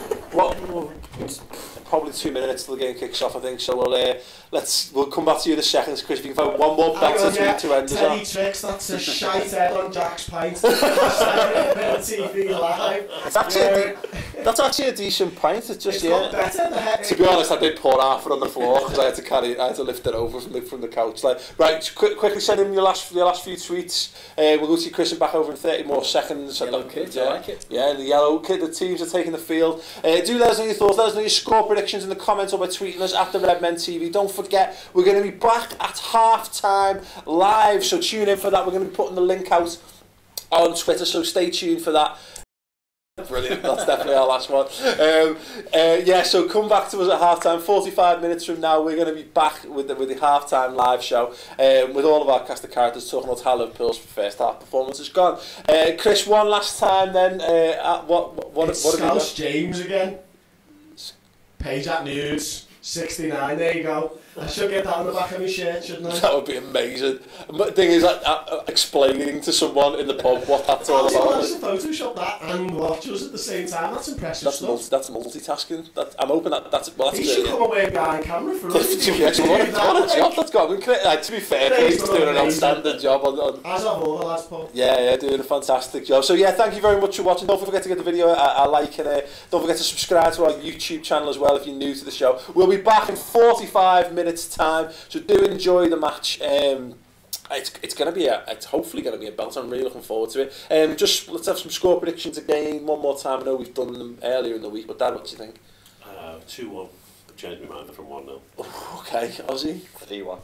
Speaker 3: Probably 2 minutes till the game kicks off, I think. So we'll come back to you in a second, Chris. If you can find one more better tweet to end us on.
Speaker 2: Teddy Tricks, that's a shite head on Jack's pint. TV live.
Speaker 3: That's actually a decent pint. It's just
Speaker 2: better.
Speaker 3: To be honest, I did pour half it on the floor because I had to lift it over from the couch. Right, quickly send in your last few tweets. We'll go to Chris and back over in 30 more seconds.
Speaker 7: Yellow kid, I like it.
Speaker 3: Yeah, the yellow kid. The teams are taking the field. Do let us know your thoughts. Let us know your score predictions in the comments or by tweeting us at the Redmen TV. Don't forget, we're going to be back at half-time live, so tune in for that. We're going to be putting the link out on Twitter, so stay tuned for that.
Speaker 1: Brilliant, that's definitely our last one. Yeah, so come back to us at half-time. 45 minutes from now, we're going to be back with the half-time live show with all of our cast of characters talking about how Liverpool's first half performance has gone. Chris, one last time then. What
Speaker 2: It's
Speaker 1: have you got?
Speaker 2: Scouse James again. Page at nudes. 69, there you go. I should get that on the back of my shirt, shouldn't I?
Speaker 1: That would be amazing. The thing is, explaining to someone in the pub what that's all
Speaker 2: He
Speaker 1: about.
Speaker 2: wants to Photoshop that and watch us at the same time. That's impressive stuff.
Speaker 1: That's multitasking. I'm hoping that's
Speaker 2: He should come away behind camera for us.
Speaker 1: Yes, what a job that's got. To be fair, Craig's doing an outstanding job on
Speaker 2: As of all the lads, Paul.
Speaker 1: Yeah, doing a fantastic job. So yeah, thank you very much for watching. Don't forget to give the video a like, and don't forget to subscribe to our YouTube channel as well if you're new to the show. We'll be back in 45 minutes time, so do enjoy the match. It's hopefully going to be a belt. I'm really looking forward to it. Just let's have some score predictions again one more time. I know we've done them earlier in the week, but Dad, what do you think?
Speaker 5: 2-1. Changed my mind from 1-0.
Speaker 1: Okay, Ozzy.
Speaker 4: 3-1.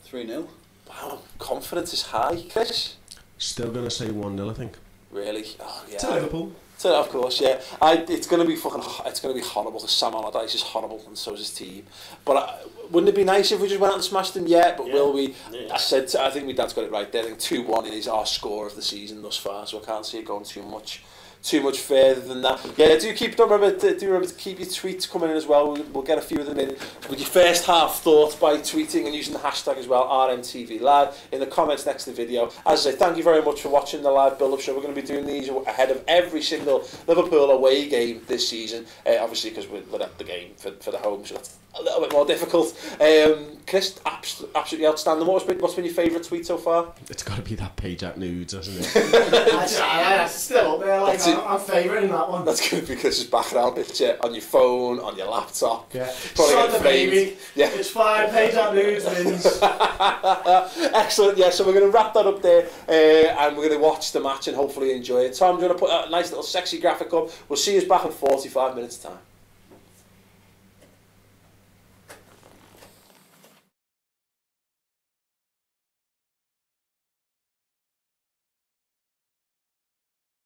Speaker 7: 3-0.
Speaker 1: Wow, confidence is high, Chris.
Speaker 2: Still going to say 1-0, I think.
Speaker 1: Really? Oh, yeah.
Speaker 2: To Liverpool.
Speaker 1: So, of course, yeah. It's going to be it's going to be horrible because Sam Allardyce is horrible and so is his team. But wouldn't it be nice if we just went out and smashed them? Yeah, but will we? Yeah. I think my dad's got it right there. I think 2-1 is our score of the season thus far, so I can't see it going too much further than that. Yeah, don't remember to keep your tweets coming in as well. We'll get a few of them in with your first half thoughts by tweeting and using the hashtag as well, RMTV Live, in the comments next to the video. As I say, thank you very much for watching the live build-up show. We're going to be doing these ahead of every single Liverpool away game this season, obviously because we're at the game for the home, so that's a little bit more difficult. Chris, absolutely outstanding. What's been your favourite tweet so far?
Speaker 2: It's got to be that page at nudes, hasn't it? That's still up there. Like, I'm favouring that one.
Speaker 1: That's good because it's background picture on your phone, on your laptop.
Speaker 2: Yeah.
Speaker 1: Probably
Speaker 2: the baby.
Speaker 1: Yeah.
Speaker 2: It's fine. Page at nudes wins.
Speaker 1: Excellent. Yeah. So we're going to wrap that up there, and we're going to watch the match and hopefully enjoy it. Tom, do you want to put a nice little sexy graphic up? We'll see you back in 45 minutes time.